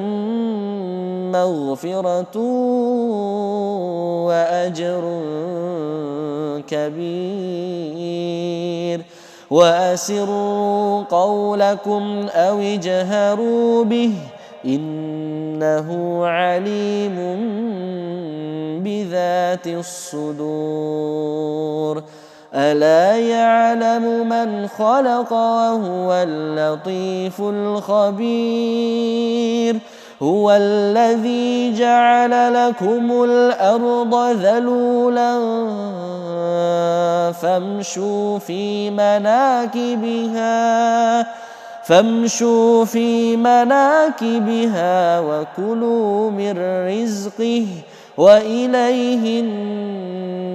مغفرة وأجر كبير وأسروا قولكم أو اجهروا به إنه عليم بذات الصدور ألا يعلم من خلق وهو اللطيف الخبير هو الذي جعل لكم الأرض ذلولا فامشوا في مناكبها وكلوا من رزقه وإليه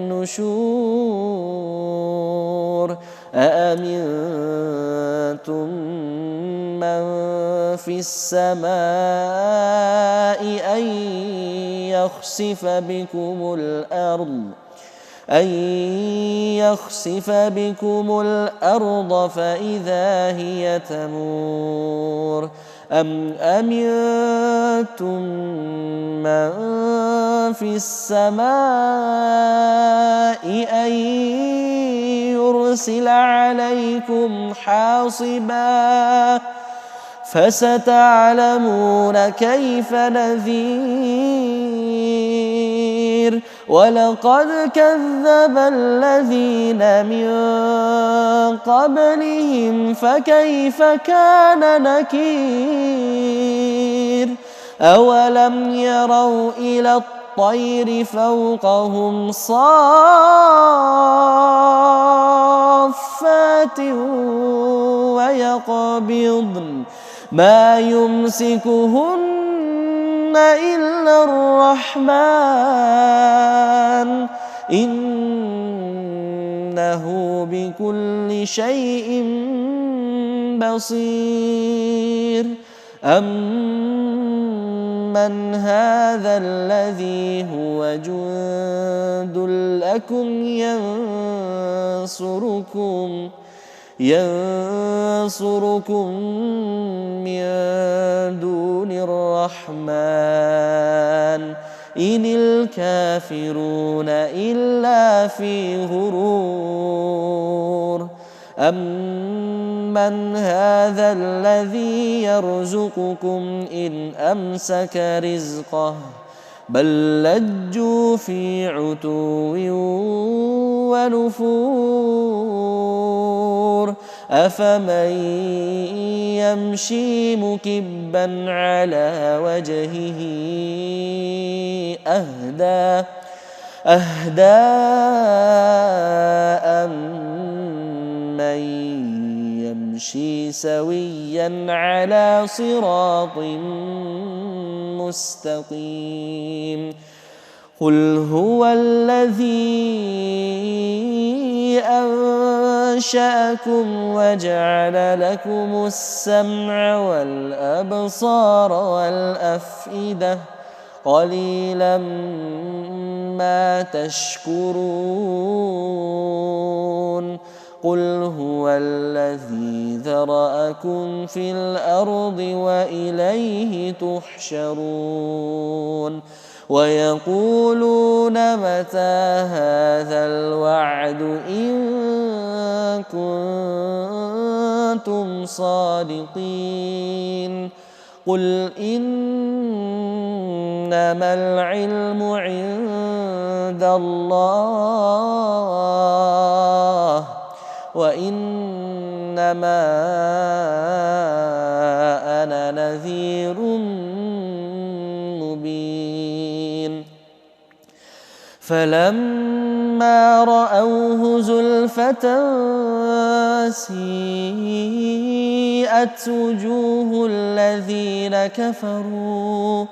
النشور أأمنتم من في السماء أن يخسف بكم الأرض فإذا هي تمور أم أمنتم من في السماء أن يرسل عليكم حاصبا فستعلمون كيف نذير ولقد كذب الذين من قبلهم فكيف كان نكير أولم يروا إلى الطير فوقهم صافات ويقبضن ما يمسكهن إلا الرحمن إنه بكل شيء بصير أمن هذا الذي هو جند لكم ينصركم من دون الرحمن إن الكافرون إلا في غرور أمن هذا الذي يرزقكم إن أمسك رزقه بل لجوا في عتو ونفور أفمن يمشي مكبا على وجهه أهدى أمن يمشي سويا على صراط مستقيم قل هو الذي أنشأكم وجعل لكم السمع والأبصار والأفئدة قليلا ما تشكرون قل هو الذي ذرأكم في الأرض وإليه تحشرون ويقولون متى هذا الوعد إن كنتم صادقين قل إنما العلم عند الله وإنما أنا نذير مبين فلما رأوه زلفة سيئت وجوه الذين كفروا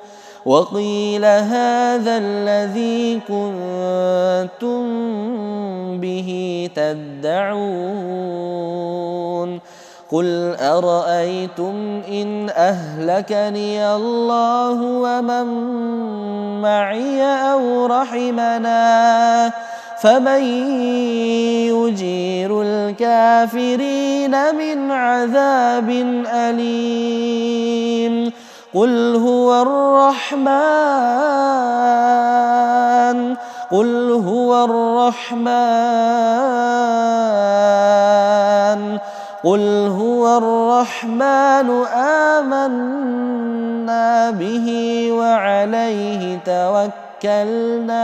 وقيل هذا الذي كنتم به تدعون قل أرأيتم إن أهلكني الله ومن معي أو رحمنا فمن يجير الكافرين من عذاب أليم قل هو الرحمن آمنا به وعليه توكلنا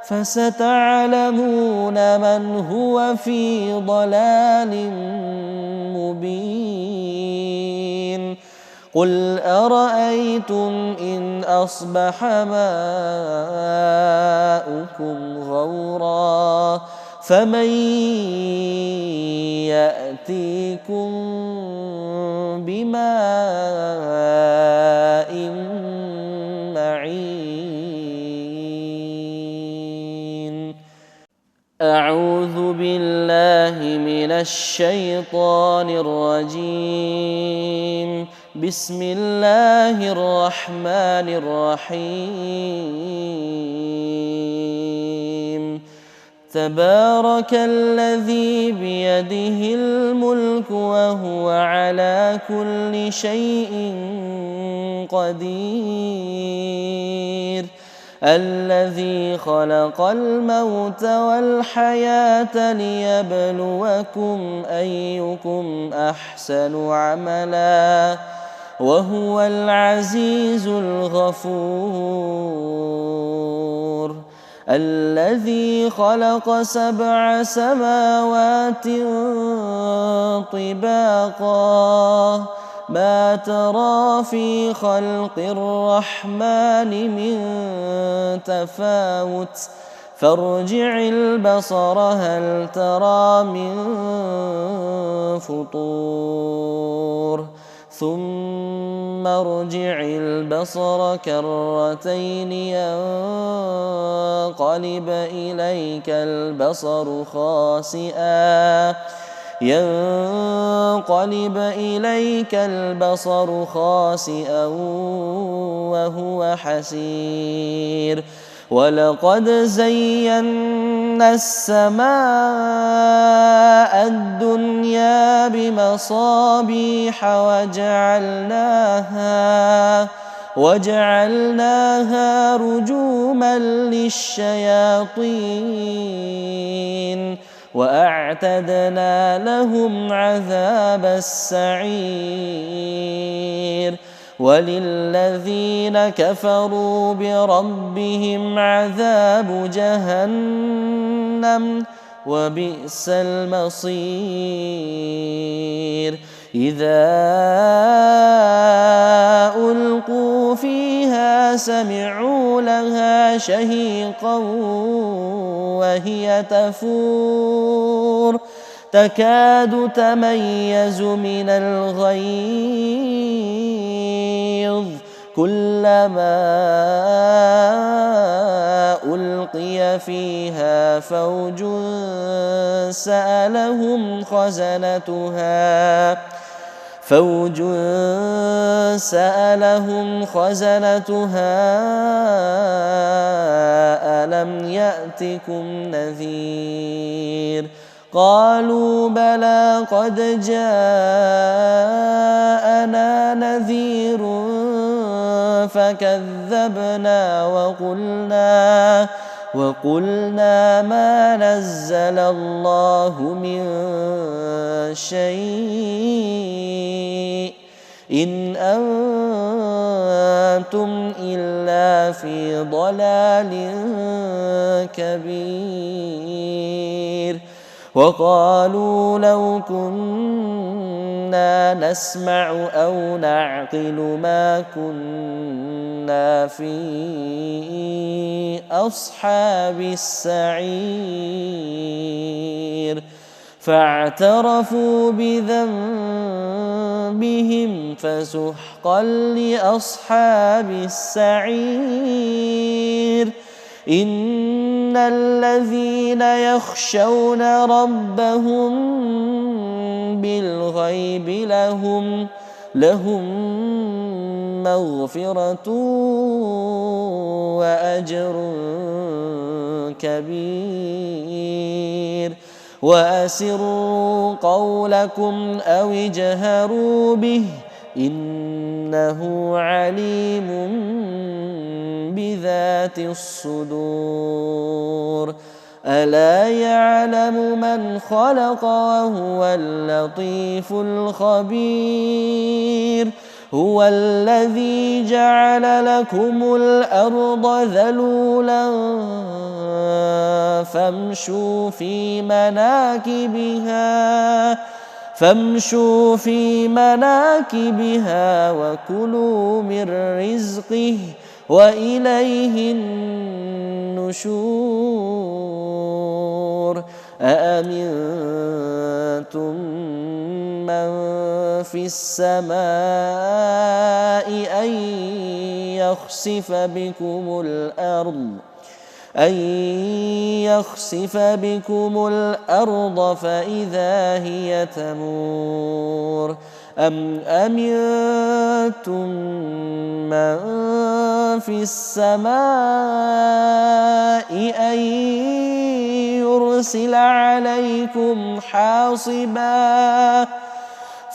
فستعلمون من هو في ضلال مبين قل أرأيتم إن أصبح ماؤكم غورا فمن يأتيكم بماء معين أعوذ بالله من الشيطان الرجيم بسم الله الرحمن الرحيم تبارك الذي بيده الملك وهو على كل شيء قدير الذي خلق الموت والحياة ليبلوكم أيكم أحسن عملا وهو العزيز الغفور الذي خلق 7 سماوات طباقا ما ترى في خلق الرحمن من تفاوت فارجع البصر هل ترى من فطور ثم ارجع البصر كرتين ينقلب إليك البصر خاسئا وهو حسير ولقد زينا السماء الدنيا بمصابيح وجعلناها رجوما للشياطين وأعتدنا لهم عذاب السعير وللذين كفروا بربهم عذاب جهنم وبئس المصير إذا ألقوا فيها سمعوا لها شهيقا وهي تفور تكاد تميز من الغيظ كلما ألقي فيها فوج سألهم خزنتها ألم يأتكم نذير قالوا بلى قد جاءنا نذير فكذبنا وقلنا ما نزل الله من شيء إن أنتم إلا في ضلال كبير وقالوا لو كنا نسمع أو نعقل ما كنا في أصحاب السعير فاعترفوا بذنبهم فسحقا لأصحاب السعير إن الذين يخشون ربهم بالغيب لهم مغفرة وأجر كبير وأسروا قولكم أو اجهروا به إنه عليم بذات الصدور ألا يعلم من خلق وهو اللطيف الخبير هو الذي جعل لكم الأرض ذلولا فامشوا في مناكبها وكلوا من رزقه وإليه النشور أأمنتم من في السماء أن يخسف بكم الأرض فإذا هي تمور أم أمنتم من في السماء أن يرسل عليكم حاصبا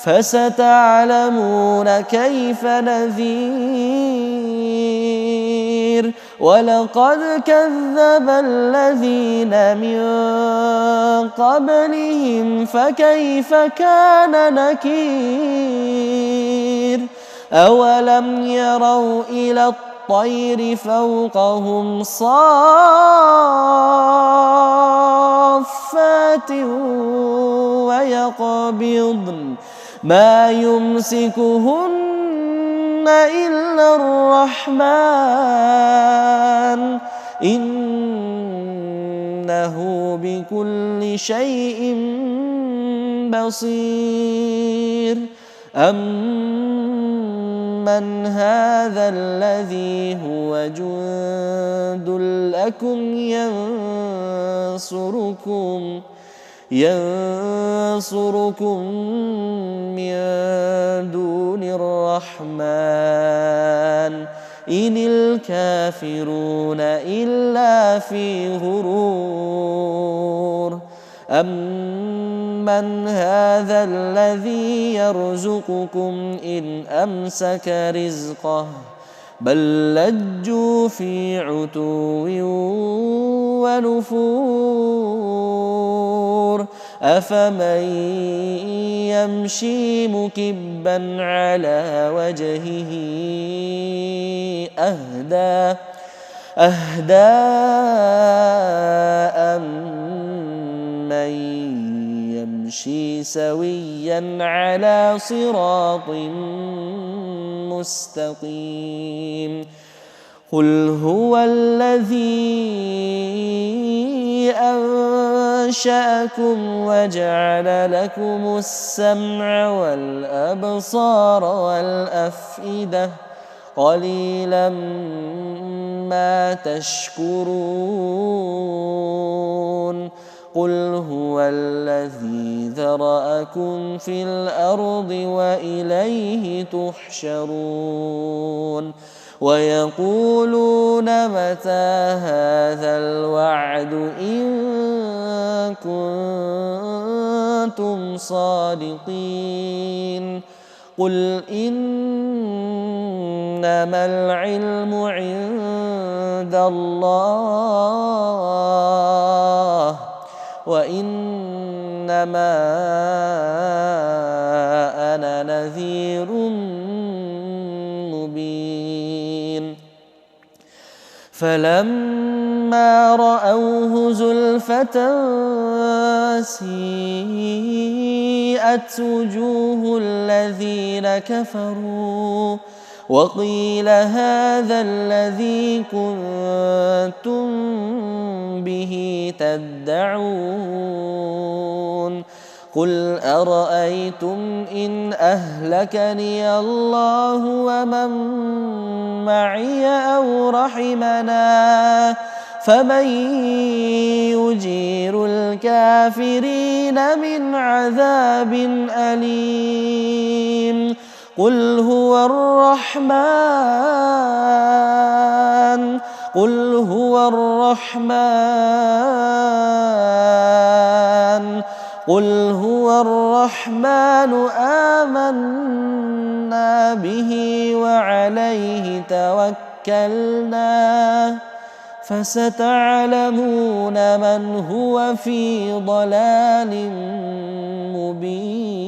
فستعلمون كيف نذير ولقد كذب الذين من قبلهم فكيف كان نكير أولم يروا إلى الطير فوقهم صافات ويقبضن ما يمسكهن إلا الرحمن إنه بكل شيء بصير أمن هذا الذي هو جند لكم ينصركم من دون الرحمن إن الكافرون إلا في غرور أَمَّنْ هَذَا الَّذِي يَرْزُقُكُمْ إِنْ أَمْسَكَ رِزْقَهُ بَل لَّجُّوا فِي عُتُوٍّ وَنُفُورٍ أَفَمَن يَمْشِي مُكِبًّا عَلَىٰ وَجْهِهِ أَهْدَىٰ أَمَّن يَمْشِي سَوِيًّا عَلَىٰ صِرَاطٍ مُّسْتَقِيمٍ قُلْ هُوَ الَّذِي أَنشَأَكُمْ وَجَعَلَ لَكُمُ السَّمْعَ وَالْأَبْصَارَ وَالْأَفْئِدَةَ قَلِيلًا مَا تَشْكُرُونَ قُلْ هُوَ الَّذِي ذَرَأَكُمْ فِي الْأَرْضِ وَإِلَيْهِ تُحْشَرُونَ وَيَقُولُونَ مَتَىٰ هَٰذَا الْوَعْدُ إِن كُنتُمْ صَادِقِينَ قُلْ إِنَّمَا الْعِلْمُ عِندَ اللَّهِ وَإِنَّمَا أَنَا نَذِيرٌ مُّبِينٌ فَلَمَّا رَأَوْهُ زُلْفَةً سِيئَتْ وُجُوهُ الَّذِينَ كَفَرُوا وَقِيلَ هَٰذَا الَّذِي كُنتُم بِهِ تَدَّعُونَ قُلْ أَرَأَيْتُمْ إِنْ أَهْلَكَنِيَ اللَّهُ وَمَن مَّعِيَ أَوْ رَحِمَنَا فَمَن يُجِيرُ الْكَافِرِينَ مِنْ عَذَابٍ أَلِيمٍ قُلْ هُوَ الرَّحْمَٰنُ آمَنَّا بِهِ وَعَلَيْهِ تَوَكَّلْنَا فَسَتَعْلَمُونَ مَنْ هُوَ فِي ضَلَالٍ مُّبِينٍ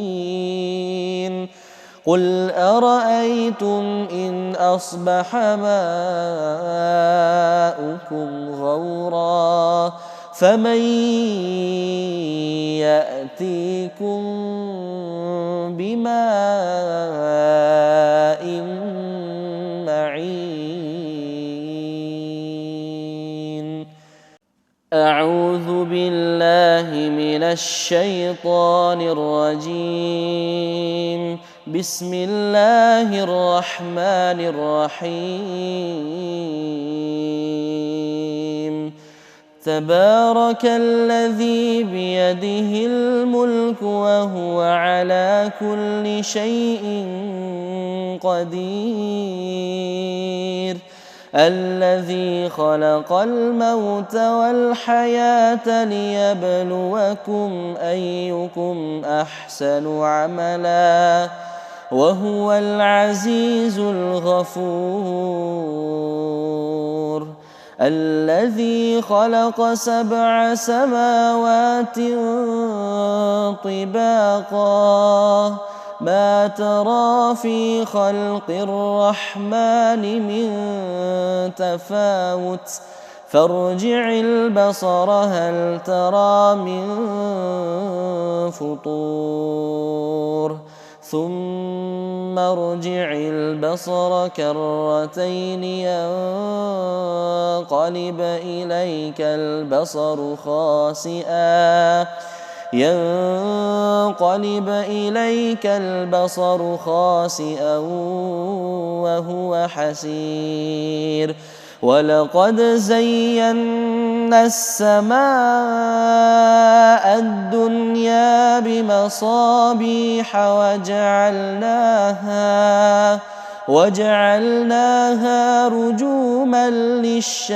قُلْ أَرَأَيْتُمْ إِنْ أَصْبَحَ مَاؤُكُمْ غَوْرًا فَمَن يَأْتِيكُم بِمَاءٍ مَّعِينٍ أَعُوذُ بِاللَّهِ مِنَ الشَّيْطَانِ الرَّجِيمِ بسم الله الرحمن الرحيم تبارك الذي بيده الملك وهو على كل شيء قدير الذي خلق الموت والحياة ليبلوكم أيكم أحسن عملا وهو العزيز الغفور الذي خلق 7 سماوات طباقا ما ترى في خلق الرحمن من تفاوت فارجع البصر هل ترى من فطور ثم ارجع البصر كرتين ينقلب إليك البصر خاسئا وهو حسير ولقد زينا السماء الدنيا بمصابيح وجعلناها رجوما للشياطين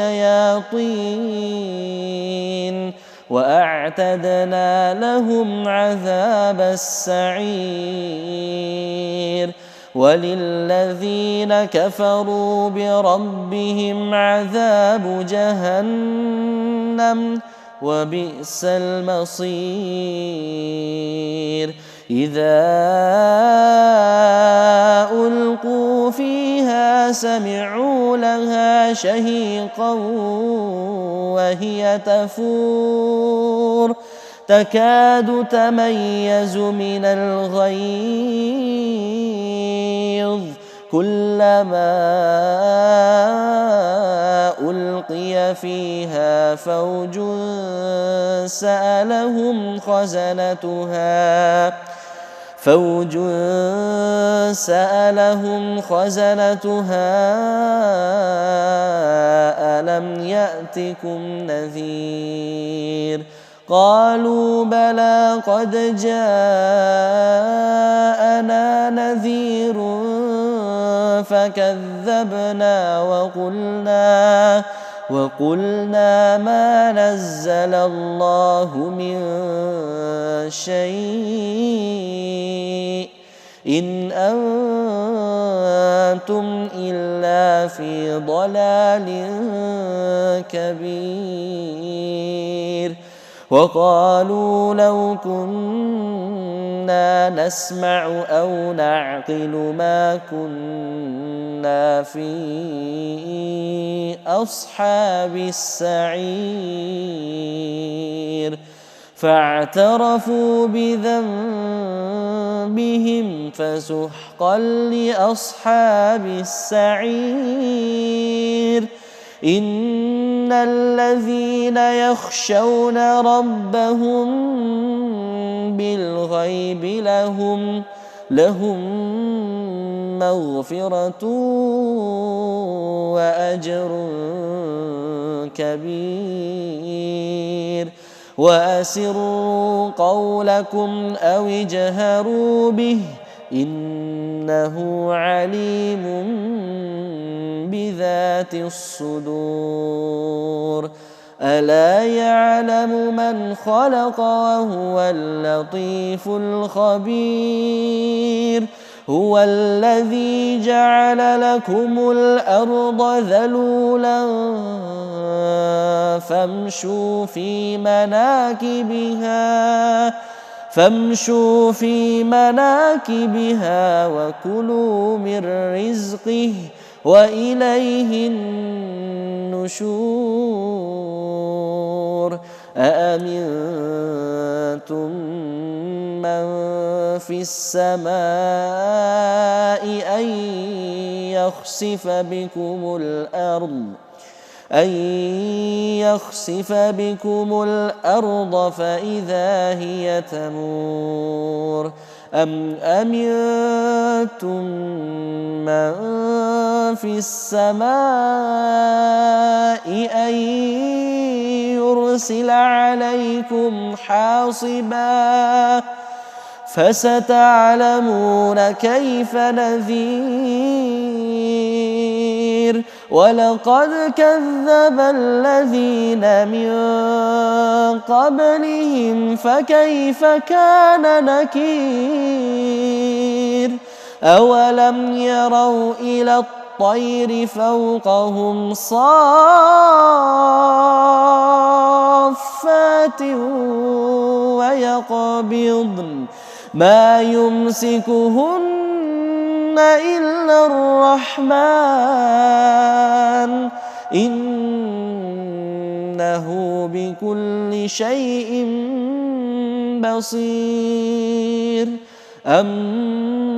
وأعتدنا لهم عذاب السعير وللذين كفروا بربهم عذاب جهنم وبئس المصير إذا ألقوا فيها سمعوا لها شهيقا وهي تفور تكاد تميز من الغيظ كلما ألقي فيها فوج سألهم خزنتها ألم يأتكم نذير قالوا بلى قد جاءنا نذير فكذبنا وقلنا ما نزل الله من شيء إن أنتم إلا في ضلال كبير وقالوا لو كنا نسمع أو نعقل ما كنا في أصحاب السعير فاعترفوا بذنبهم فسحقا لأصحاب السعير إن الذين يخشون ربهم بالغيب لهم مغفرة وأجر كبير وأسروا قولكم أو اجهروا به إنه عليم بذات الصدور ألا يعلم من خلق وهو اللطيف الخبير هو الذي جعل لكم الأرض ذلولا فامشوا في مناكبها وكلوا من رزقه وإليه النشور أأمنتم من في السماء أن يخسف بكم الأرض فإذا هي تمور أم أمنتم من في السماء أن يرسل عليكم حاصبا فستعلمون كيف نذير ولقد كذب الذين من قبلهم فكيف كان نكير أولم يروا إلى الطير فوقهم صافات ويقبضن ما يمسكهن إلا الرحمن إنه بكل شيء بصير أمن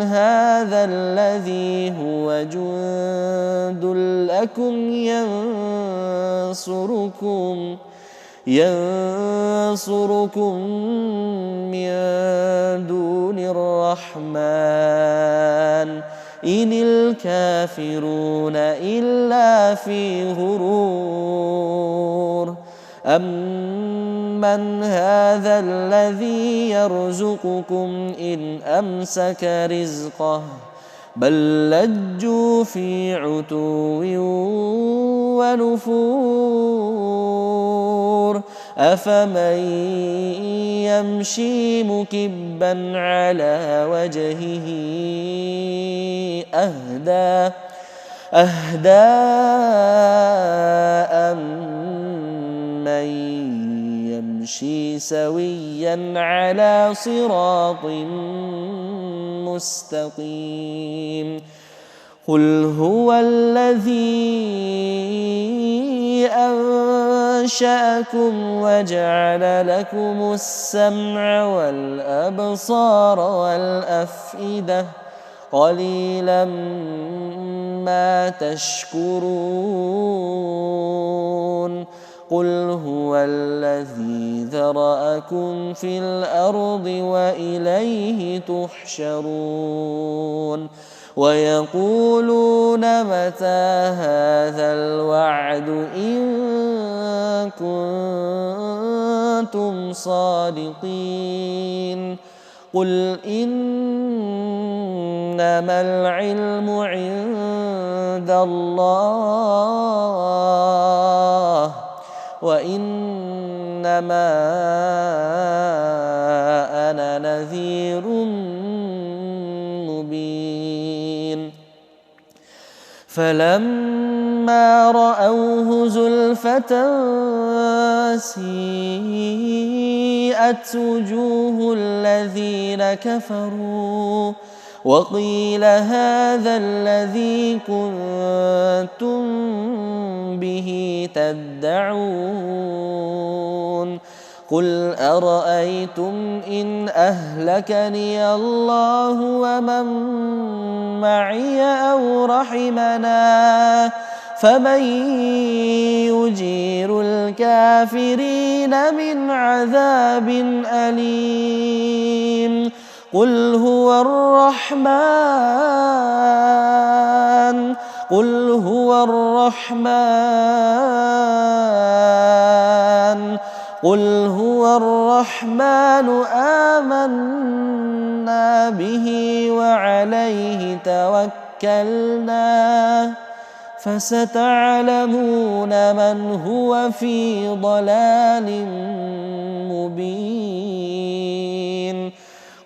هذا الذي هو جند لكم ينصركم من دون الرحمن إن الكافرون إلا في غرور أمن هذا الذي يرزقكم إن أمسك رزقه بل لجوا في عتو ونفور أفمن يمشي مكبا على وجهه أهدى أمن يمشي سويا على صراط مستقيم قل هو الذي أنشأكم وجعل لكم السمع والأبصار والأفئدة قليلا ما تشكرون قل هو الذي ذرأكم في الأرض وإليه تحشرون ويقولون متى هذا الوعد إن كنتم صادقين قل إنما العلم عند الله وإنما أنا نذير مبين فلما رأوه زلفة سيئت وجوه الذين كفروا وقيل هذا الذي كنتم به تدعون قل أرأيتم إن أهلكني الله ومن معي أو رحمنا فمن يجير الكافرين من عذاب أليم قل هو الرحمن آمنا به وعليه توكلنا فستعلمون من هو في ضلال مبين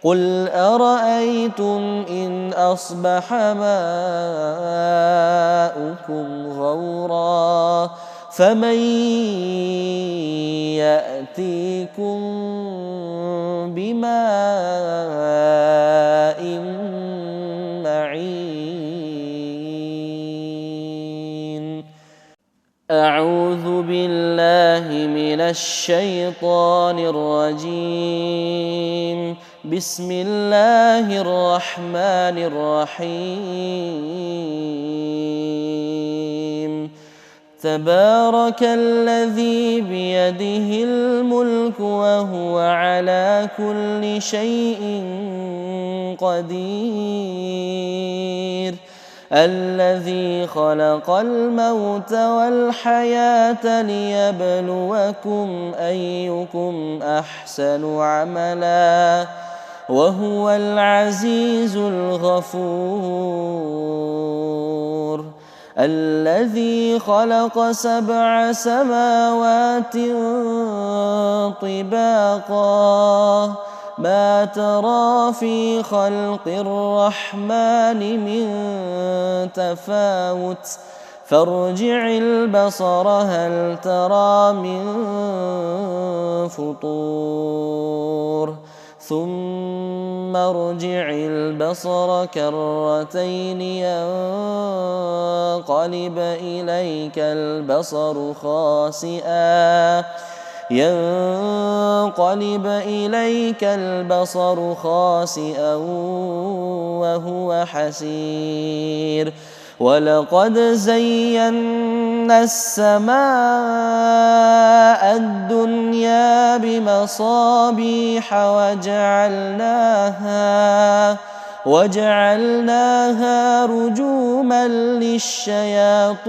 قل أرأيتم إن أصبح ماؤكم غورا فمن يأتيكم بماء معين أعوذ بالله من الشيطان الرجيم بسم الله الرحمن الرحيم تبارك الذي بيده الملك وهو على كل شيء قدير الذي خلق الموت والحياة ليبلوكم أيكم أحسن عملا وهو العزيز الغفور الذي خلق 7 سماوات طباقا ما ترى في خلق الرحمن من تفاوت فارجع البصر هل ترى من فطور ثم ارجع البصر كرتين ينقلب إليك البصر خاسئا وهو حسير ولقد زينا السماء الدنيا بمصابيح وجعلناها رجوما للشياطين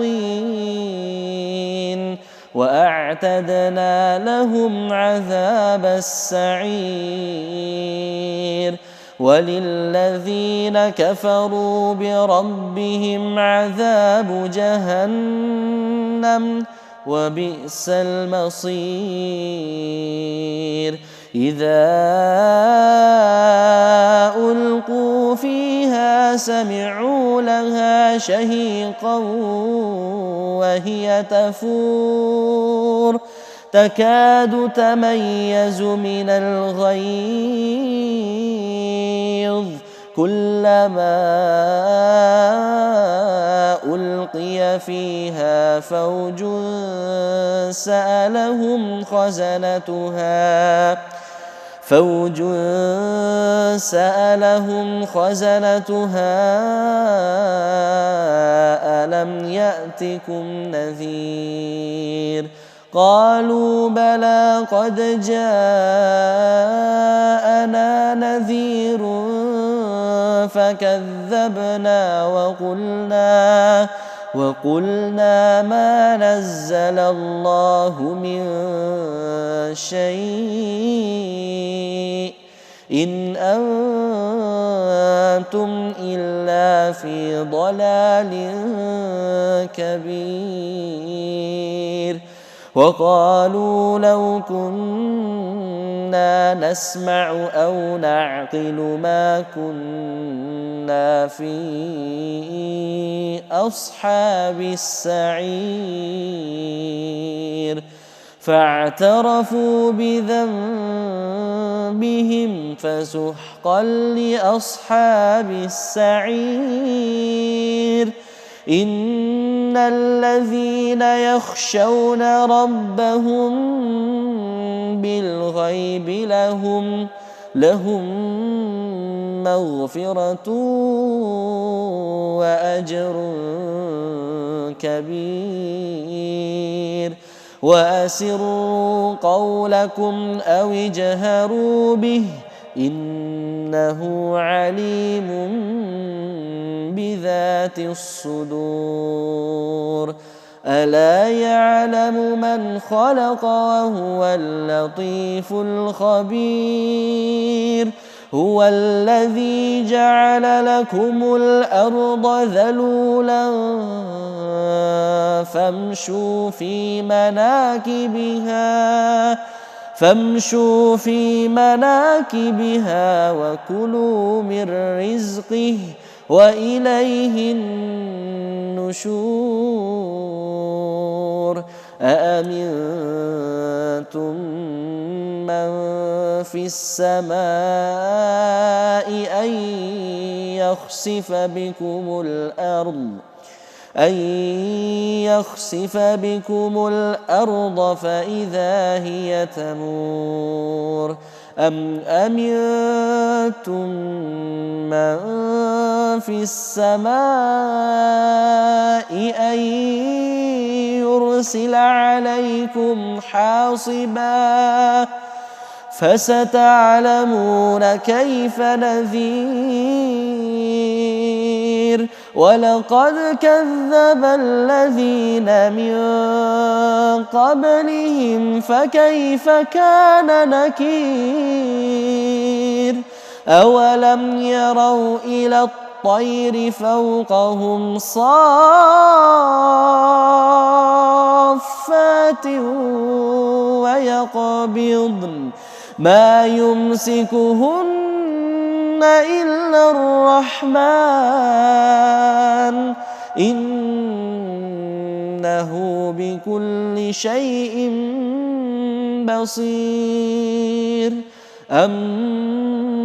وأعتدنا لهم عذاب السعير وللذين كفروا بربهم عذاب جهنم وبئس المصير إذا ألقوا فيها سمعوا لها شهيقا وهي تفور تكاد تميز من الغيظ كلما ألقي فيها فوج سألهم خزنتها ألم يأتكم نذير قالوا بلى قد جاءنا نذير فكذبنا وقلنا ما نزل الله من شيء إن أنتم إلا في ضلال كبير وقالوا لو كنا نسمع أو نعقل ما كنا في أصحاب السعير فاعترفوا بذنبهم فسحقا لأصحاب السعير إن الذين يخشون ربهم بالغيب لهم مغفرة وأجر كبير وأسروا قولكم أو اجهروا به إنه عليم بذات الصدور ألا يعلم من خلق وهو اللطيف الخبير هو الذي جعل لكم الأرض ذلولا فامشوا في مناكبها وكلوا من رزقه وإليه النشور أأمنتم من في السماء أن يخسف بكم الأرض فإذا هي تمور أم أمنتم من في السماء أن يرسل عليكم حاصبا فستعلمون كيف نذير ولقد كذب الذين من قبلهم فكيف كان نكير أولم يروا إلى الطير فوقهم صافات ويقبضن ما يمسكهن إلا الرحمن إنه بكل شيء بصير أمن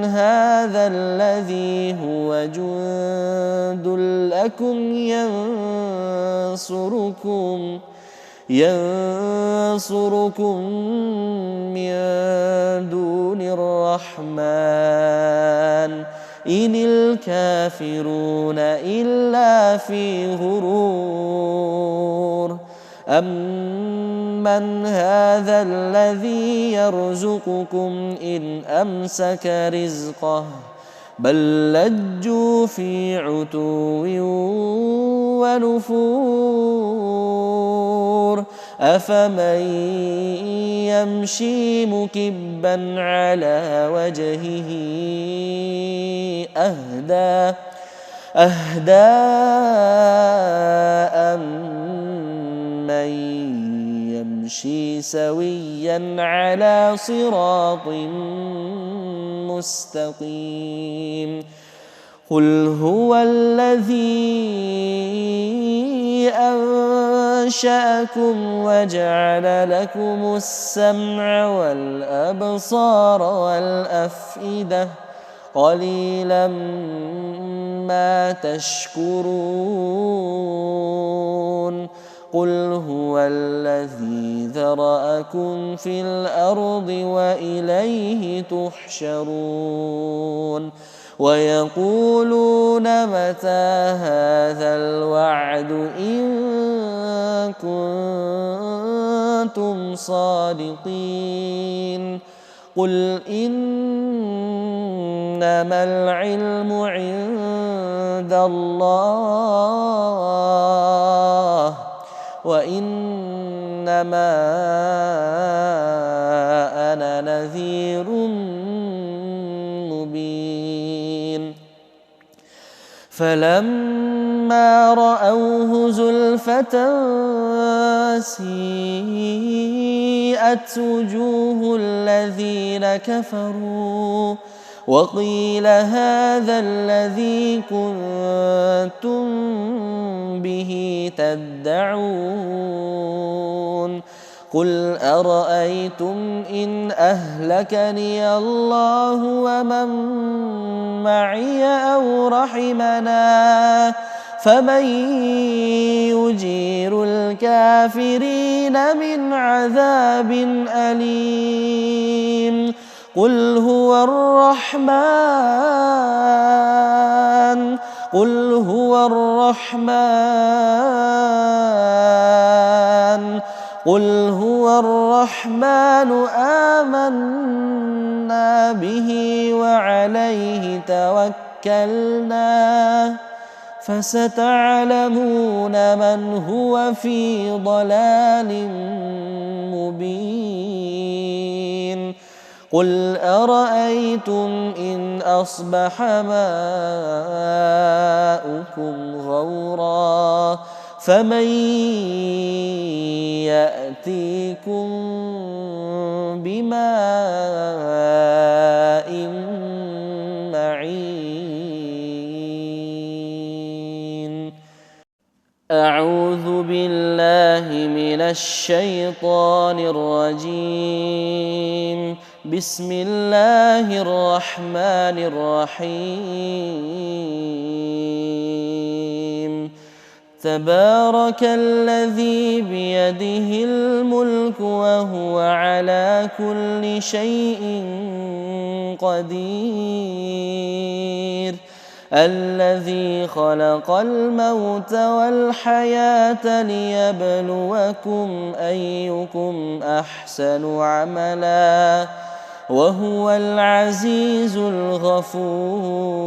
هذا الذي هو جند لكم ينصركم من دون الرحمن إن الكافرون إلا في غرور أمن هذا الذي يرزقكم إن أمسك رزقه بل لجوا في عتو ونفور أفمن يمشي مكبا على وجهه أهدى أمن أفمن يمشي سويا على صراط مستقيم قل هو الذي أنشأكم وجعل لكم السمع والأبصار والأفئدة قليلا ما تشكرون قل هو الذي ذرأكم في الأرض وإليه تحشرون ويقولون متى هذا الوعد إن كنتم صادقين قل إنما العلم عند الله وإنما أنا نذير مبين فلما رأوه زلفة سيئت وجوه الذين كفروا وقيل هذا الذي كنتم به تدعون قل أرأيتم إن أهلكني الله ومن معي أو رحمنا فمن يجير الكافرين من عذاب أليم قل هو الرحمن آمنا به وعليه توكلنا فستعلمون من هو في ضلال مبين قل أرأيتم إن أصبح ماؤكم غورا فمن يأتيكم بماء معين أعوذ بالله من الشيطان الرجيم بسم الله الرحمن الرحيم تبارك الذي بيده الملك وهو على كل شيء قدير الذي خلق الموت والحياة ليبلوكم أيكم أحسن عملا وهو العزيز الغفور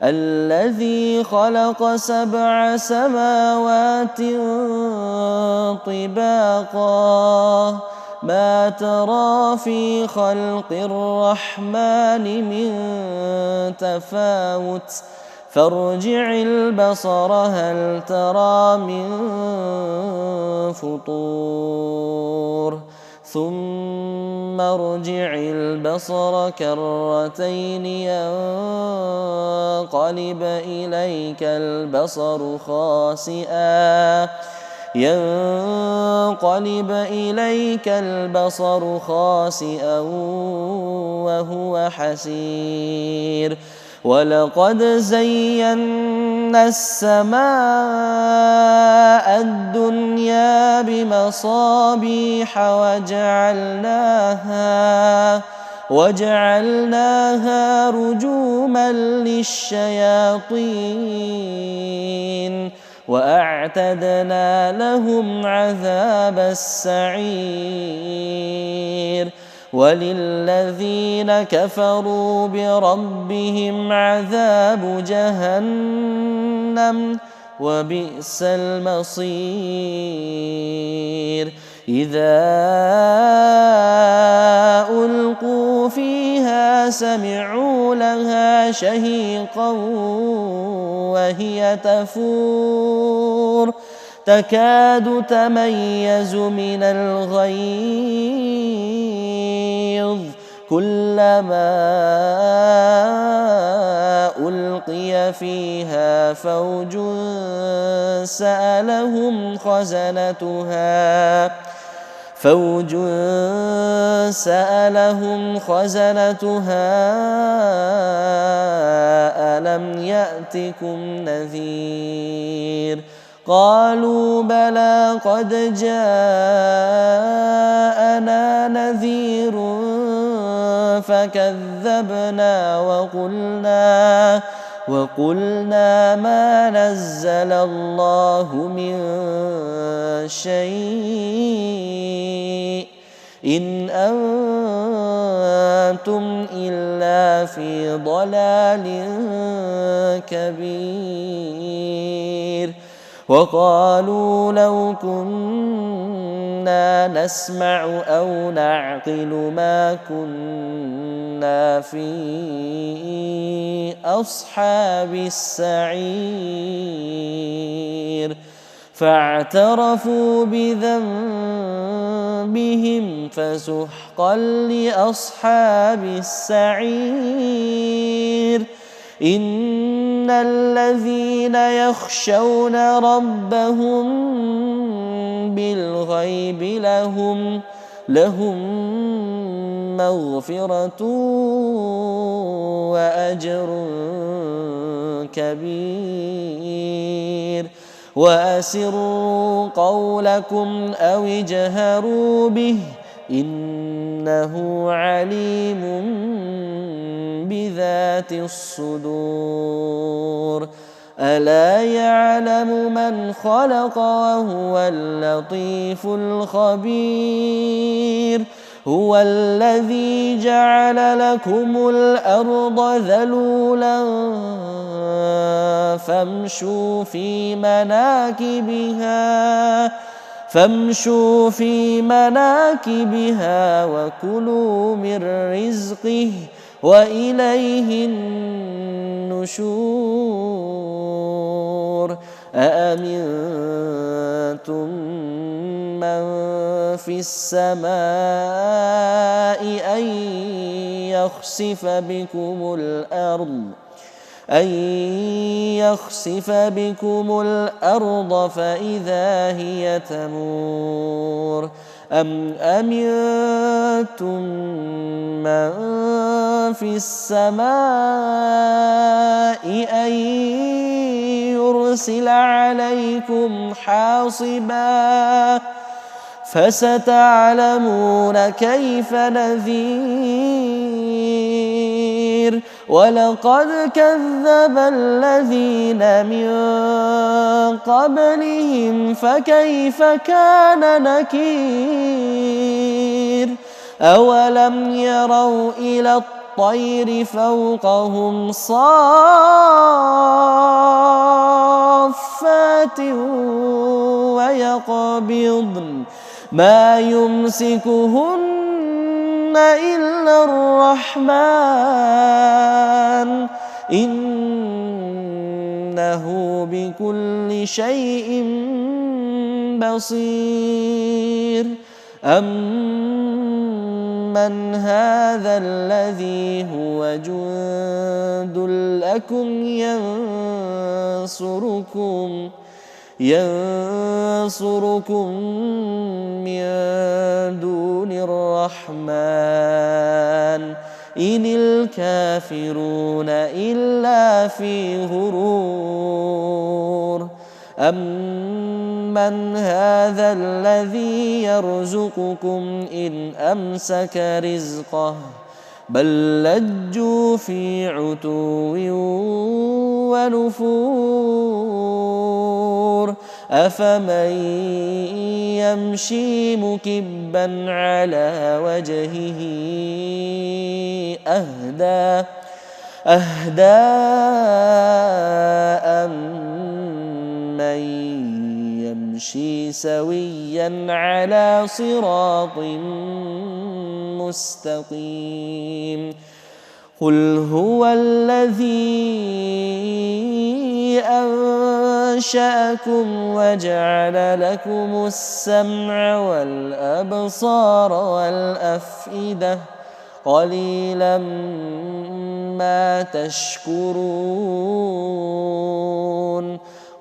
الذي خلق 7 سماوات طباقا ما ترى في خلق الرحمن من تفاوت فارجع البصر هل ترى من فطور ثم ارجع البصر كرتين ينقلب إليك البصر خاسئا وهو حسير ولقد زينا السماء الدنيا بمصابيح وجعلناها رجوما للشياطين وأعتدنا لهم عذاب السعير وللذين كفروا بربهم عذاب جهنم وبئس المصير إذا ألقوا فيها سمعوا لها شهيقا وهي تكاد تميز من الغيظ كلما ألقي فيها فوج سألهم خزنتها ألم يأتكم نذير قالوا بلى قد جاءنا نذير فكذبنا وقلنا ما نزل الله من شيء إن أنتم إلا في ضلال كبير وقالوا لو كنا نسمع أو نعقل ما كنا في أصحاب السعير فاعترفوا بذنبهم فسحقا لأصحاب السعير إن الذين يخشون ربهم بالغيب لهم مغفرة وأجر كبير وأسروا قولكم أو اجهروا به إنه عليم بذات الصدور ألا يعلم من خلق وهو اللطيف الخبير هو الذي جعل لكم الأرض ذلولا فامشوا في مناكبها وكلوا من رزقه وإليه النشور أأمنتم من في السماء أن يخسف بكم الأرض فإذا هي تمور أم أمنتم من في السماء أن يرسل عليكم حاصبا فستعلمون كيف نذير ولقد كذب الذين من قبلهم فكيف كان نكير أولم يروا إلى الطير فوقهم صافات ويقبضن ما يمسكهن إلا الرحمن إنه بكل شيء بصير أمن هذا الذي هو جند لكم ينصركم من دون الرحمن إن الكافرون إلا في غرور أمن هذا الذي يرزقكم إن أمسك رزقه بل لجوا في عتو ونفور أفمن يمشي مكبا على وجهه أهدى أمن يمشي سويا على صراط مستقيم قل هو الذي أنشأكم وجعل لكم السمع والأبصار والأفئدة قليلا ما تشكرون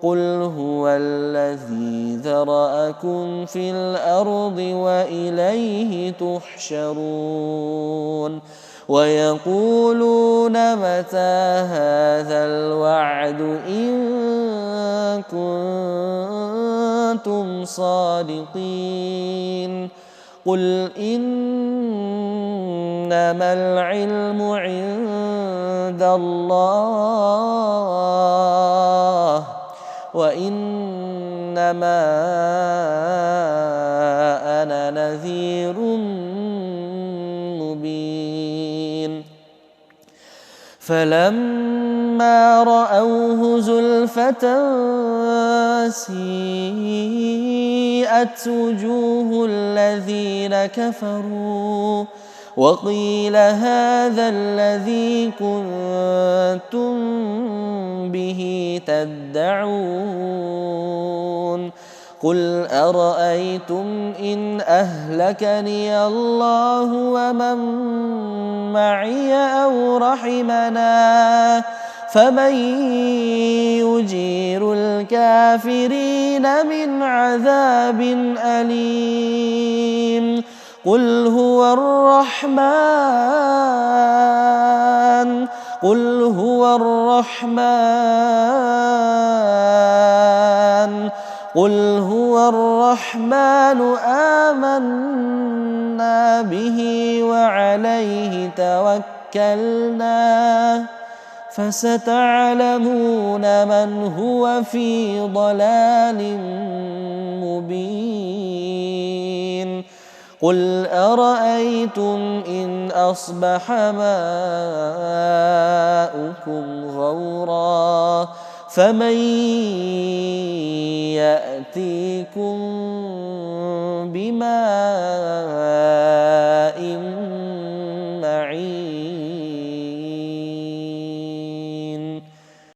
قل هو الذي ذرأكم في الأرض وإليه تحشرون ويقولون متى هذا الوعد إن كنتم صادقين قل إنما العلم عند الله وإنما أنا نذير مبين فلما رأوه زلفة سيئت وجوه الذين كفروا وقيل هذا الذي كنتم به تدعون قل أرأيتم إن أهلكني الله ومن معي أو رحمنا فمن يجير الكافرين من عذاب أليم قل هو الرحمن آمنا به وعليه توكلنا فستعلمون من هو في ضلال مبين قل أرأيتم إن أصبح ماؤكم غورا فمن يأتيكم بماء